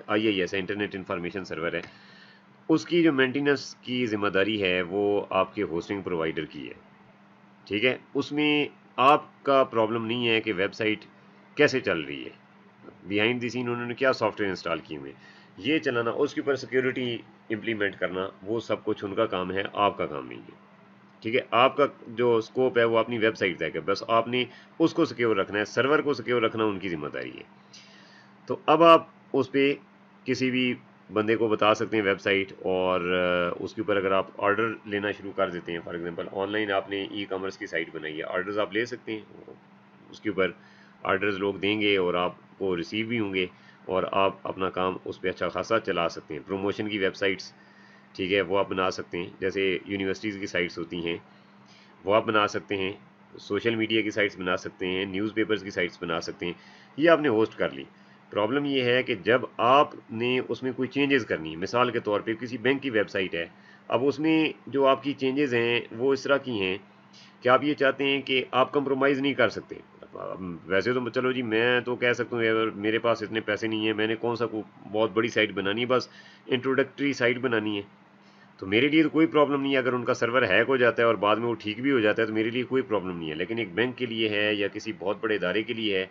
IIS है, इंटरनेट इंफॉर्मेशन सर्वर है, उसकी जो मेंटेनेंस की ज़िम्मेदारी है वो आपके होस्टिंग प्रोवाइडर की है, ठीक है। उसमें आपका प्रॉब्लम नहीं है कि वेबसाइट कैसे चल रही है, बिहाइंड द सीन उन्होंने क्या सॉफ्टवेयर इंस्टॉल किए हुए हैं, ये चलाना, उसके ऊपर सिक्योरिटी इंप्लीमेंट करना, वो सब कुछ उनका काम है, आपका काम नहीं है, ठीक है। आपका जो स्कोप है वो अपनी वेबसाइट तक है, बस आपने उसको सिक्योर रखना है, सर्वर को सिक्योर रखना उनकी जिम्मेदारी है। तो अब आप उस पर किसी भी बंदे को बता सकते हैं वेबसाइट, और उसके ऊपर अगर आप ऑर्डर लेना शुरू कर देते हैं, फॉर एग्जांपल ऑनलाइन आपने ई-कॉमर्स की साइट बनाई है, ऑर्डर्स आप ले सकते हैं, उसके ऊपर ऑर्डर्स लोग देंगे और आपको रिसीव भी होंगे, और आप अपना काम उस पर अच्छा खासा चला सकते हैं। प्रमोशन की वेबसाइट्स, ठीक है, वो आप बना सकते हैं, जैसे यूनिवर्सिटीज़ की साइट्स होती हैं, वो आप बना सकते हैं। सोशल मीडिया की साइट्स बना सकते हैं, न्यूज़पेपर्स की साइट्स बना सकते हैं। ये आपने होस्ट कर ली। प्रॉब्लम ये है कि जब आपने उसमें कोई चेंजेस करनी है, मिसाल के तौर पे किसी बैंक की वेबसाइट है, अब उसमें जो आपकी चेंजेस हैं वो इस तरह की हैं कि आप ये चाहते हैं कि आप कंप्रोमाइज़ नहीं कर सकते। वैसे तो चलो जी, मैं तो कह सकता हूँ यार मेरे पास इतने पैसे नहीं है, मैंने कौन सा बहुत बड़ी साइट बनानी है, बस इंट्रोडक्टरी साइट बनानी है, तो मेरे लिए तो कोई प्रॉब्लम नहीं है। अगर उनका सर्वर हैक हो जाता है और बाद में वो ठीक भी हो जाता है, तो मेरे लिए कोई प्रॉब्लम नहीं है। लेकिन एक बैंक के लिए है या किसी बहुत बड़े इदारे के लिए है,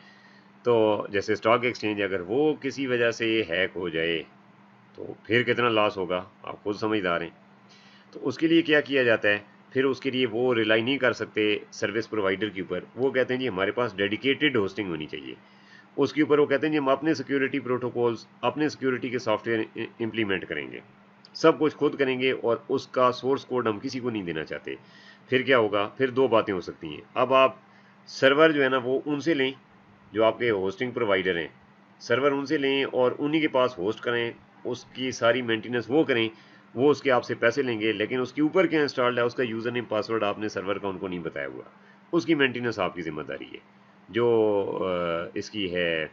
तो जैसे स्टॉक एक्सचेंज, अगर वो किसी वजह से हैक हो जाए तो फिर कितना लॉस होगा, आप खुद समझदार हैं। तो उसके लिए क्या किया जाता है, फिर उसके लिए वो रिलाई नहीं कर सकते सर्विस प्रोवाइडर के ऊपर, वो कहते हैं जी हमारे पास डेडिकेटेड होस्टिंग होनी चाहिए। उसके ऊपर वो कहते हैं जी हम अपने सिक्योरिटी प्रोटोकॉल्स, अपने सिक्योरिटी के सॉफ्टवेयर इम्प्लीमेंट करेंगे, सब कुछ खुद करेंगे, और उसका सोर्स कोड हम किसी को नहीं देना चाहते। फिर क्या होगा, फिर दो बातें हो सकती हैं। अब आप सर्वर जो है ना वो उनसे लें, जो आपके होस्टिंग प्रोवाइडर हैं, सर्वर उनसे लें और उन्हीं के पास होस्ट करें, उसकी सारी मेंटेनेंस वो करें, वो उसके आपसे पैसे लेंगे, लेकिन उसके ऊपर क्या इंस्टॉल्ड है, उसका यूज़र नेम पासवर्ड आपने सर्वर का उनको नहीं बताया हुआ, उसकी मेंटेनेंस आपकी ज़िम्मेदारी है। जो इसकी है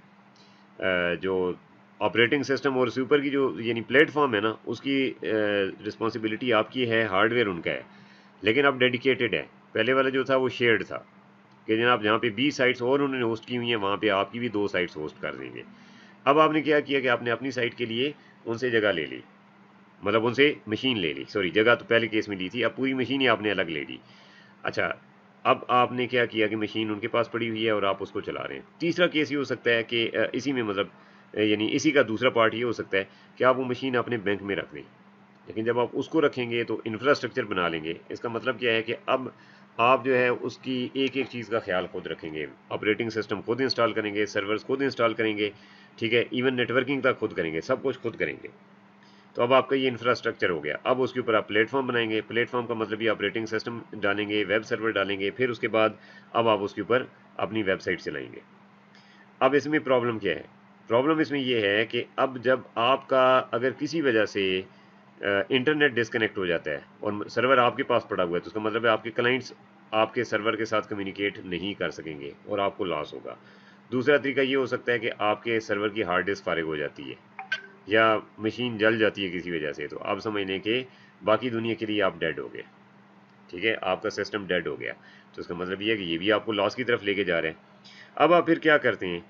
जो ऑपरेटिंग सिस्टम और उसके ऊपर की जो यानी प्लेटफॉर्म है ना, उसकी रिस्पॉन्सिबिलिटी आपकी है, हार्डवेयर उनका है, लेकिन अब डेडिकेटेड है। पहले वाला जो था वो शेयर्ड था कि जनाब जहाँ पे 20 साइट्स और उन्होंने होस्ट की हुई हैं, वहाँ पे आपकी भी 2 साइट्स होस्ट कर देंगे। अब आपने क्या किया कि आपने अपनी साइट के लिए उनसे जगह ले ली, मतलब उनसे मशीन ले ली, सॉरी जगह तो पहले केस में ली थी, अब पूरी मशीन ही आपने अलग ले ली। अच्छा, अब आपने क्या किया कि मशीन उनके पास पड़ी हुई है और आप उसको चला रहे हैं। तीसरा केस ये हो सकता है कि इसी में मतलब यानी इसी का दूसरा पार्ट ये हो सकता है कि आप वो मशीन अपने बैंक में रख दें, लेकिन जब आप उसको रखेंगे तो इंफ्रास्ट्रक्चर बना लेंगे। इसका मतलब क्या है कि अब आप जो है उसकी एक एक चीज़ का ख्याल खुद रखेंगे, ऑपरेटिंग सिस्टम खुद इंस्टॉल करेंगे, सर्वर्स खुद इंस्टॉल करेंगे, ठीक है, इवन नेटवर्किंग तक खुद करेंगे, सब कुछ खुद करेंगे। तो अब आपका ये इंफ्रास्ट्रक्चर हो गया। अब उसके ऊपर आप प्लेटफॉर्म बनाएंगे, प्लेटफॉर्म का मतलब ये ऑपरेटिंग सिस्टम डालेंगे, वेब सर्वर डालेंगे, फिर उसके बाद अब आप उसके ऊपर अपनी वेबसाइट चलाएंगे। अब इसमें प्रॉब्लम क्या है? प्रॉब्लम इसमें ये है कि अब जब आपका अगर किसी वजह से इंटरनेट डिस्कनेक्ट हो जाता है और सर्वर आपके पास पड़ा हुआ है, तो उसका मतलब है आपके क्लाइंट्स आपके सर्वर के साथ कम्युनिकेट नहीं कर सकेंगे और आपको लॉस होगा। दूसरा तरीका ये हो सकता है कि आपके सर्वर की हार्ड डिस्क फारिग हो जाती है या मशीन जल जाती है किसी वजह से, तो आप समझ लें कि बाकी दुनिया के लिए आप डेड हो गए, ठीक है, आपका सिस्टम डेड हो गया। तो इसका मतलब ये है कि ये भी आपको लॉस की तरफ लेके जा रहे हैं। अब आप फिर क्या करते हैं?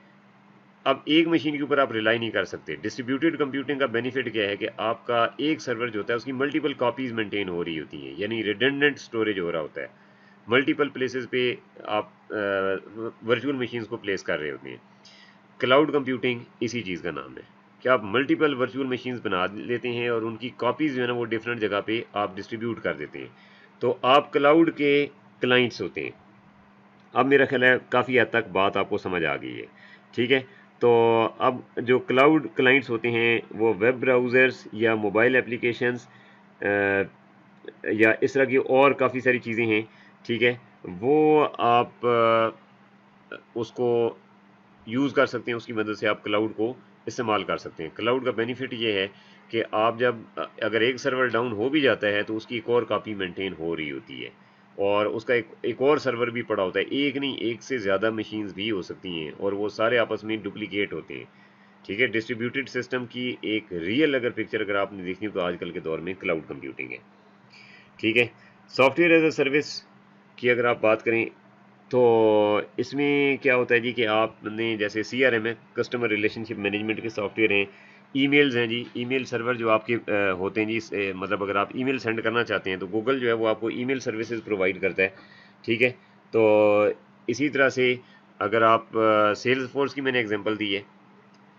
अब एक मशीन के ऊपर आप रिलाई नहीं कर सकते। डिस्ट्रीब्यूटेड कंप्यूटिंग का बेनिफिट क्या है कि आपका एक सर्वर जो होता है उसकी मल्टीपल कॉपीज मेंटेन हो रही होती हैं, यानी रिडंडेंट स्टोरेज हो रहा होता है। मल्टीपल प्लेसेस पे आप वर्चुअल मशीन्स को प्लेस कर रहे होते हैं। क्लाउड कंप्यूटिंग इसी चीज़ का नाम है कि आप मल्टीपल वर्चुअल मशीन्स बना लेते हैं और उनकी कॉपीज़ जो है ना वो डिफरेंट जगह पे आप डिस्ट्रीब्यूट कर देते हैं। तो आप क्लाउड के क्लाइंट्स होते हैं। अब मेरा ख्याल है काफ़ी हद तक बात आपको समझ आ गई है, ठीक है। तो अब जो क्लाउड क्लाइंट्स होते हैं वो वेब ब्राउज़र्स या मोबाइल एप्लीकेशंस या इस तरह की और काफ़ी सारी चीज़ें हैं, ठीक है। वो आप उसको यूज़ कर सकते हैं, उसकी मदद से आप क्लाउड को इस्तेमाल कर सकते हैं। क्लाउड का बेनिफिट ये है कि आप जब अगर एक सर्वर डाउन हो भी जाता है तो उसकी एक और कॉपी मेंटेन हो रही होती है और उसका एक और सर्वर भी पड़ा होता है। एक नहीं, एक से ज़्यादा मशीन्स भी हो सकती हैं और वो सारे आपस में डुप्लीकेट होते हैं, ठीक है। डिस्ट्रीब्यूटेड सिस्टम की एक रियल अगर पिक्चर अगर आपने देखनी हो तो आजकल के दौर में क्लाउड कंप्यूटिंग है, ठीक है। सॉफ्टवेयर एज अ सर्विस की अगर आप बात करें तो इसमें क्या होता है जी कि आपने जैसे CRM है, कस्टमर रिलेशनशिप मैनेजमेंट के सॉफ्टवेयर हैं, ईमेल्स हैं जी, ईमेल सर्वर जो आपके होते हैं जी, मतलब अगर आप ईमेल सेंड करना चाहते हैं तो गूगल जो है वो आपको ईमेल सर्विसेज प्रोवाइड करता है, ठीक है। तो इसी तरह से अगर आप सेल्स फोर्स की मैंने एग्जांपल दी है,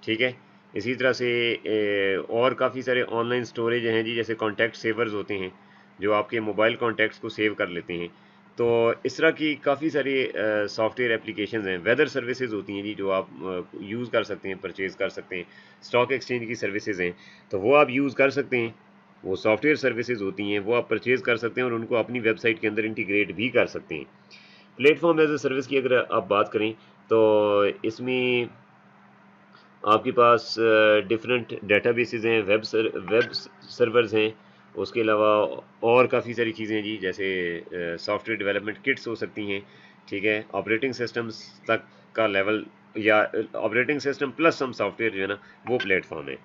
ठीक है। इसी तरह से और काफ़ी सारे ऑनलाइन स्टोरेज हैं जी, जैसे कॉन्टैक्ट सेवर्स होते हैं जो आपके मोबाइल कॉन्टैक्ट्स को सेव कर लेते हैं। तो इस तरह की काफ़ी सारी सॉफ्टवेयर एप्लीकेशंस हैं। वेदर सर्विसेज होती हैं जी जो आप यूज़ कर सकते हैं, परचेज़ कर सकते हैं। स्टॉक एक्सचेंज की सर्विसेज हैं तो वो आप यूज़ कर सकते हैं। वो सॉफ्टवेयर सर्विसेज होती हैं, वो आप परचेज़ कर सकते हैं और उनको अपनी वेबसाइट के अंदर इंटीग्रेट भी कर सकते हैं। प्लेटफॉर्म एज ए सर्विस की अगर आप बात करें तो इसमें आपके पास डिफरेंट डेटाबेसेस हैं, वेब सर्वर्स हैं, उसके अलावा और काफ़ी सारी चीज़ें हैं जी, जैसे सॉफ्टवेयर डेवलपमेंट किट्स हो सकती हैं, ठीक है। ऑपरेटिंग सिस्टम्स तक का लेवल या operating system plus some software जो है ना वो प्लेटफॉर्म है।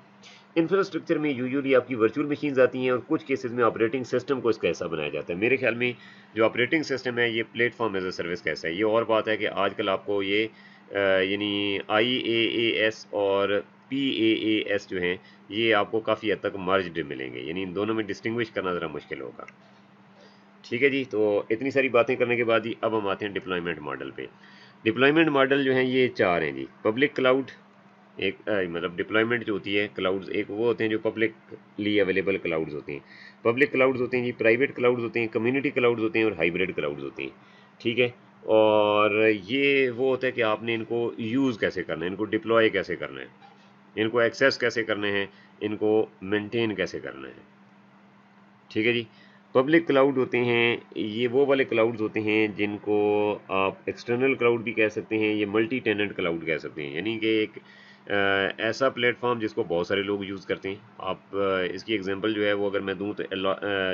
इंफ्रास्ट्रक्चर में यूजुअली आपकी वर्चुअल मशीन्स आती हैं और कुछ केसेस में ऑपरेटिंग सिस्टम को इसका हिस्सा बनाया जाता है। मेरे ख्याल में जो ऑपरेटिंग सिस्टम है ये प्लेटफॉर्म एज अ सर्विस का हिस्सा है। ये और बात है कि आजकल आपको ये यानी IaaS और PaaS जो हैं ये आपको काफ़ी हद तक मर्ज्ड मिलेंगे, यानी इन दोनों में डिस्टिंग्विश करना ज़रा मुश्किल होगा, ठीक है जी। तो इतनी सारी बातें करने के बाद ही अब हम आते हैं डिप्लॉयमेंट मॉडल पे। डिप्लॉयमेंट मॉडल जो हैं ये 4 हैं जी। पब्लिक क्लाउड, एक मतलब डिप्लॉयमेंट जो होती है क्लाउड्स, एक वो होते हैं जो पब्लिकली अवेलेबल क्लाउड्स होते हैं। पब्लिक क्लाउड्स होते हैं जी, प्राइवेट क्लाउड्स होते हैं, कम्युनिटी क्लाउड्स होते हैं और हाइब्रिड क्लाउड्स होते हैं, ठीक है। और ये वो होता है कि आपने इनको यूज़ कैसे करना है, इनको डिप्लॉय कैसे करना है, इनको एक्सेस कैसे करने हैं, इनको मेंटेन कैसे करना है, ठीक है जी। पब्लिक क्लाउड होते हैं ये वो वाले क्लाउड्स होते हैं जिनको आप एक्सटर्नल क्लाउड भी कह सकते हैं, ये मल्टी टेनेंट क्लाउड कह सकते हैं, यानी कि एक ऐसा प्लेटफॉर्म जिसको बहुत सारे लोग यूज़ करते हैं। आप इसकी एग्जांपल जो है वो अगर मैं दूं तो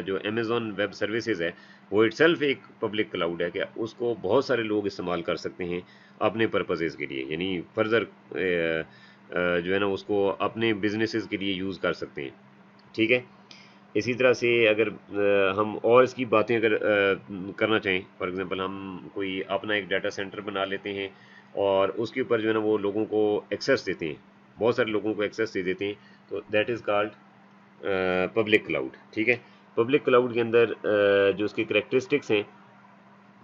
जो अमेज़ॉन वेब सर्विसेज है वो इटसेल्फ एक पब्लिक क्लाउड है कि उसको बहुत सारे लोग इस्तेमाल कर सकते हैं अपने पर्पसेस के लिए, यानी फर्दर जो है ना उसको अपने बिजनेसेस के लिए यूज़ कर सकते हैं। ठीक है, इसी तरह से अगर हम और इसकी बातें अगर करना चाहें, फॉर एग्जांपल हम कोई अपना एक डाटा सेंटर बना लेते हैं और उसके ऊपर जो है ना वो लोगों को एक्सेस देते हैं, बहुत सारे लोगों को एक्सेस दे देते हैं, तो that is called public cloud. ठीक है, पब्लिक क्लाउड के अंदर जो उसके करेक्टरिस्टिक्स हैं,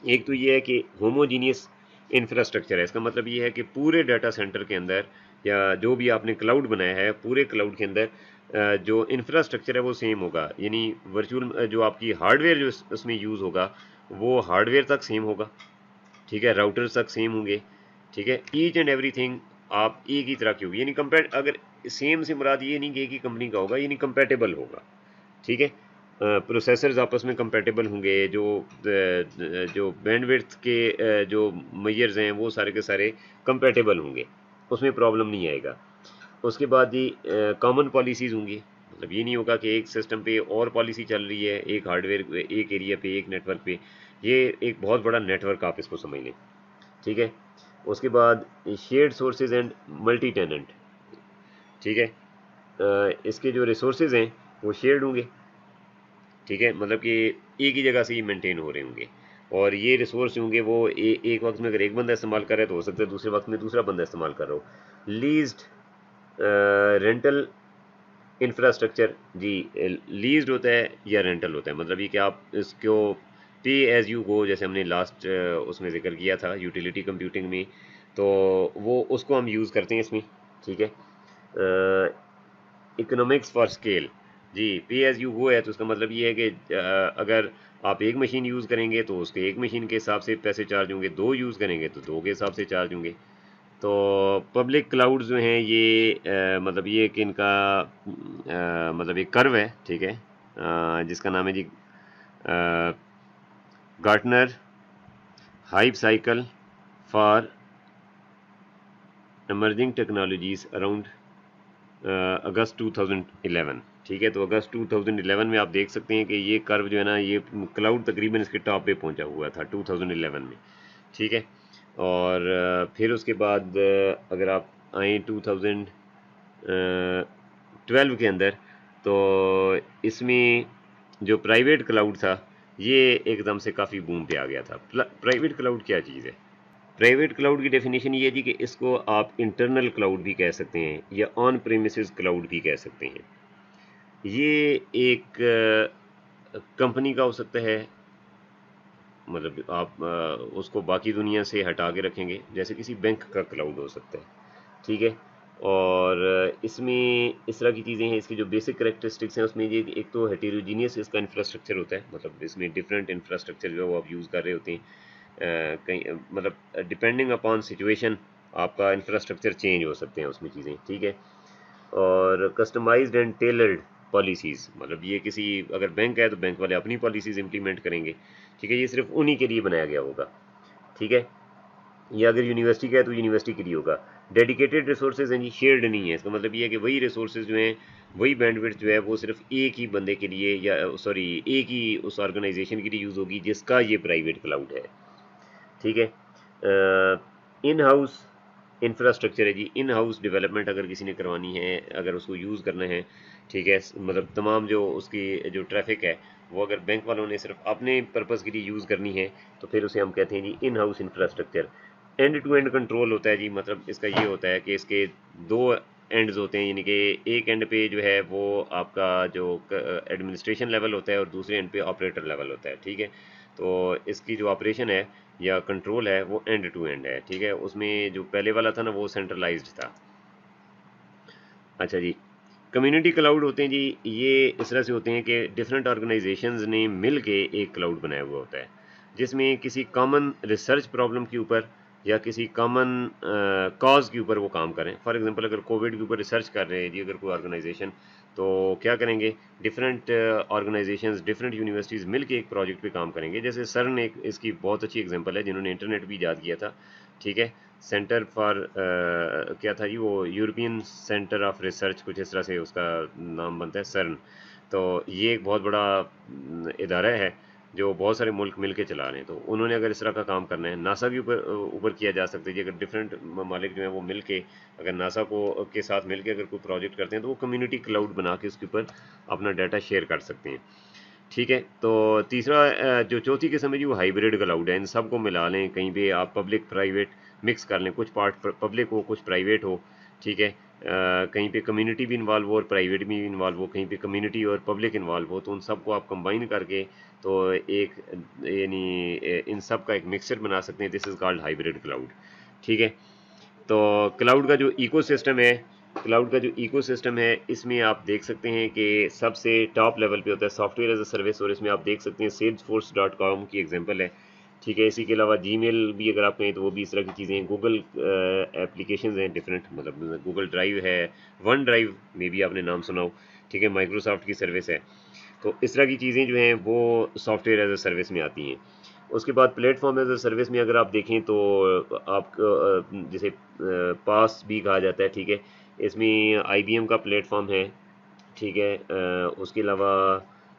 एक तो ये है कि होमोजीनियस इंफ्रास्ट्रक्चर है। इसका मतलब ये है कि पूरे डाटा सेंटर के अंदर या जो भी आपने क्लाउड बनाया है, पूरे क्लाउड के अंदर जो इंफ्रास्ट्रक्चर है वो सेम होगा, यानी वर्चुअल जो आपकी हार्डवेयर जो उसमें यूज़ होगा वो हार्डवेयर तक सेम होगा। ठीक है, राउटर्स तक सेम होंगे। ठीक है, ईच एंड एवरीथिंग आप एक ही तरह की होगी, यानी कंपेयर, अगर सेम से मुराद ये नहीं कि एक ही कंपनी का होगा, यानी कंपेटेबल होगा। ठीक है, प्रोसेसर्स आपस में कंपेटेबल होंगे, जो बैंडविड्थ के जो मेजर्स हैं वो सारे के सारे कंपेटेबल होंगे, उसमें प्रॉब्लम नहीं आएगा। उसके बाद ही कॉमन पॉलिसीज़ होंगी, मतलब ये नहीं होगा कि एक सिस्टम पे और पॉलिसी चल रही है, एक हार्डवेयर एक एरिया पे एक नेटवर्क पे, ये एक बहुत बड़ा नेटवर्क आप इसको समझ लें। ठीक है, उसके बाद shared sources and multi tenant. ठीक है, इसके जो रिसोर्सेज हैं वो शेयर्ड होंगे। ठीक है, मतलब कि एक ही जगह से ही मेंटेन हो रहे होंगे, और ये रिसोर्स होंगे वो एक वक्त में अगर एक बंदा इस्तेमाल कर रहा है तो हो सकता है दूसरे वक्त में दूसरा बंदा इस्तेमाल कर रहा हो। लीज्ड रेंटल इंफ्रास्ट्रक्चर जी, लीज्ड होता है या रेंटल होता है, मतलब ये कि आप इसको पे एज यू गो, जैसे हमने लास्ट उसमें जिक्र किया था यूटिलिटी कंप्यूटिंग में, तो वो उसको हम यूज़ करते हैं इसमें। ठीक है, इकोनॉमिक्स फॉर स्केल जी, पे एज यू गो है तो उसका मतलब ये है कि अगर आप एक मशीन यूज़ करेंगे तो उसके एक मशीन के हिसाब से पैसे चार्ज होंगे, दो यूज़ करेंगे तो दो के हिसाब से चार्ज होंगे। तो पब्लिक क्लाउड जो हैं ये मतलब ये कि इनका मतलब एक कर्व है। ठीक है, जिसका नाम है जी Gartner hype cycle for emerging technologies around August 2011। ठीक है, तो अगस्त 2011 में आप देख सकते हैं कि ये कर्व जो है ना, ये क्लाउड तकरीबन इसके टॉप पे पहुंचा हुआ था 2011 में। ठीक है, और फिर उसके बाद अगर आप आए 2012 के अंदर, तो इसमें जो प्राइवेट क्लाउड था ये एकदम से काफ़ी बूम पे आ गया था। प्राइवेट क्लाउड क्या चीज़ है? प्राइवेट क्लाउड की डेफिनेशन ये है जी कि इसको आप इंटरनल क्लाउड भी कह सकते हैं या ऑन प्रेमिसेस क्लाउड भी कह सकते हैं। ये एक कंपनी का हो सकता है, मतलब आप उसको बाकी दुनिया से हटा के रखेंगे, जैसे किसी बैंक का क्लाउड हो सकता है। ठीक है, और इसमें इस तरह की चीज़ें हैं। इसकी जो बेसिक करेक्टरिस्टिक्स हैं उसमें ये एक तो हेटेरोजीनियस इसका इंफ्रास्ट्रक्चर होता है, मतलब इसमें डिफरेंट इंफ्रास्ट्रक्चर जो है वो आप यूज़ कर रहे होते हैं। कहीं मतलब डिपेंडिंग अपॉन सिचुएशन आपका इंफ्रास्ट्रक्चर चेंज हो सकते हैं उसमें चीज़ें। ठीक है, और कस्टमाइज्ड एंड टेलर्ड पॉलिसीज़, मतलब ये किसी अगर बैंक है तो बैंक वाले अपनी पॉलिसीज़ इंप्लीमेंट करेंगे। ठीक है, ये सिर्फ उन्हीं के लिए बनाया गया होगा। ठीक है, या अगर यूनिवर्सिटी का है तो यूनिवर्सिटी के लिए होगा। डेडिकेटेड रिसोर्सेज हैं जी, शेयर्ड नहीं है। इसका मतलब ये है कि वही रिसोर्सेज जो हैं, वही बैंडविड्थ जो है वो सिर्फ एक ही बंदे के लिए या सॉरी एक ही उस ऑर्गेनाइजेशन के लिए यूज़ होगी जिसका ये प्राइवेट क्लाउड है। ठीक है, इन हाउस इंफ्रास्ट्रक्चर है जी, इन हाउस डेवलपमेंट अगर किसी ने करवानी है, अगर उसको यूज़ करना है। ठीक है, मतलब तमाम जो उसकी जो ट्रैफिक है वो अगर बैंक वालों ने सिर्फ अपने पर्पज़ के लिए यूज़ करनी है तो फिर उसे हम कहते हैं जी in house infrastructure. End to end control होता है जी, मतलब इसका ये होता है कि इसके दो एंड्स होते हैं, यानी कि एक एंड पे जो है वो आपका जो एडमिनिस्ट्रेशन लेवल होता है और दूसरे एंड पे ऑपरेटर लेवल होता है। ठीक है, तो इसकी जो ऑपरेशन है या कंट्रोल है वो एंड टू एंड है। ठीक है, उसमें जो पहले वाला था ना वो सेंट्रलाइज्ड था। अच्छा जी, कम्युनिटी क्लाउड होते हैं जी, ये इस तरह से होते हैं कि डिफरेंट ऑर्गेनाइजेशंस ने मिल के एक क्लाउड बनाया हुआ होता है, जिसमें किसी कॉमन रिसर्च प्रॉब्लम के ऊपर या किसी कॉमन कॉज के ऊपर वो काम करें। फॉर एग्जांपल अगर कोविड के ऊपर रिसर्च कर रहे हैं जी अगर कोई ऑर्गेनाइजेशन, तो क्या करेंगे, डिफरेंट ऑर्गेनाइजेशंस डिफरेंट यूनिवर्सिटीज़ मिल के एक प्रोजेक्ट पे काम करेंगे। जैसे सर्न एक इसकी बहुत अच्छी एग्जांपल है, जिन्होंने इंटरनेट भी ईजाद किया था। ठीक है, सेंटर फॉर क्या था जी वो, यूरोपियन सेंटर ऑफ रिसर्च, कुछ इस तरह से उसका नाम बनता है, सर्न। तो ये एक बहुत बड़ा इदारा है जो बहुत सारे मुल्क मिल के चला रहे हैं। तो उन्होंने अगर इस तरह का काम करना है, नासा के ऊपर ऊपर किया जा सकता है जी। अगर डिफरेंट ममालिक जो हैं वो मिल के, अगर नासा को के साथ मिल के अगर कोई प्रोजेक्ट करते हैं तो वो कम्युनिटी क्लाउड बना के उसके ऊपर अपना डाटा शेयर कर सकते हैं। ठीक है। तो तीसरा जो चौथी किस्म है जी वो हाइब्रिड क्लाउड है। इन सबको मिला लें, कहीं पे आप पब्लिक प्राइवेट मिक्स कर लें, कुछ पार्ट पब्लिक हो कुछ प्राइवेट हो। ठीक है। कहीं पे कम्युनिटी भी इन्वॉल्व हो और प्राइवेट भी इन्वॉल्व हो, कहीं पे कम्युनिटी और पब्लिक इन्वॉल्व हो, तो उन सबको आप कंबाइन करके तो एक यानी इन सब का एक मिक्सचर बना सकते हैं। This is called hybrid cloud. ठीक है। तो क्लाउड का जो इकोसिस्टम है, क्लाउड का जो इकोसिस्टम है, इसमें आप देख सकते हैं कि सबसे टॉप लेवल पे होता है सॉफ्टवेयर एज अ सर्विस, और इसमें आप देख सकते हैं salesforce.com की एग्जांपल है। ठीक है। इसी के अलावा जीमेल भी अगर आप कहें तो वो भी इस तरह की चीज़ें हैं। गूगल एप्लीकेशंस हैं डिफरेंट, मतलब गूगल ड्राइव है, वन ड्राइव में भी आपने नाम सुना हो। ठीक है। माइक्रोसॉफ्ट की सर्विस है। तो इस तरह की चीज़ें जो हैं वो सॉफ्टवेयर एज अ सर्विस में आती हैं। उसके बाद प्लेटफॉर्म एज अ सर्विस में अगर आप देखें तो आप जैसे पास भी कहा जाता है। ठीक है। इसमें IBM का प्लेटफॉर्म है। ठीक है। उसके अलावा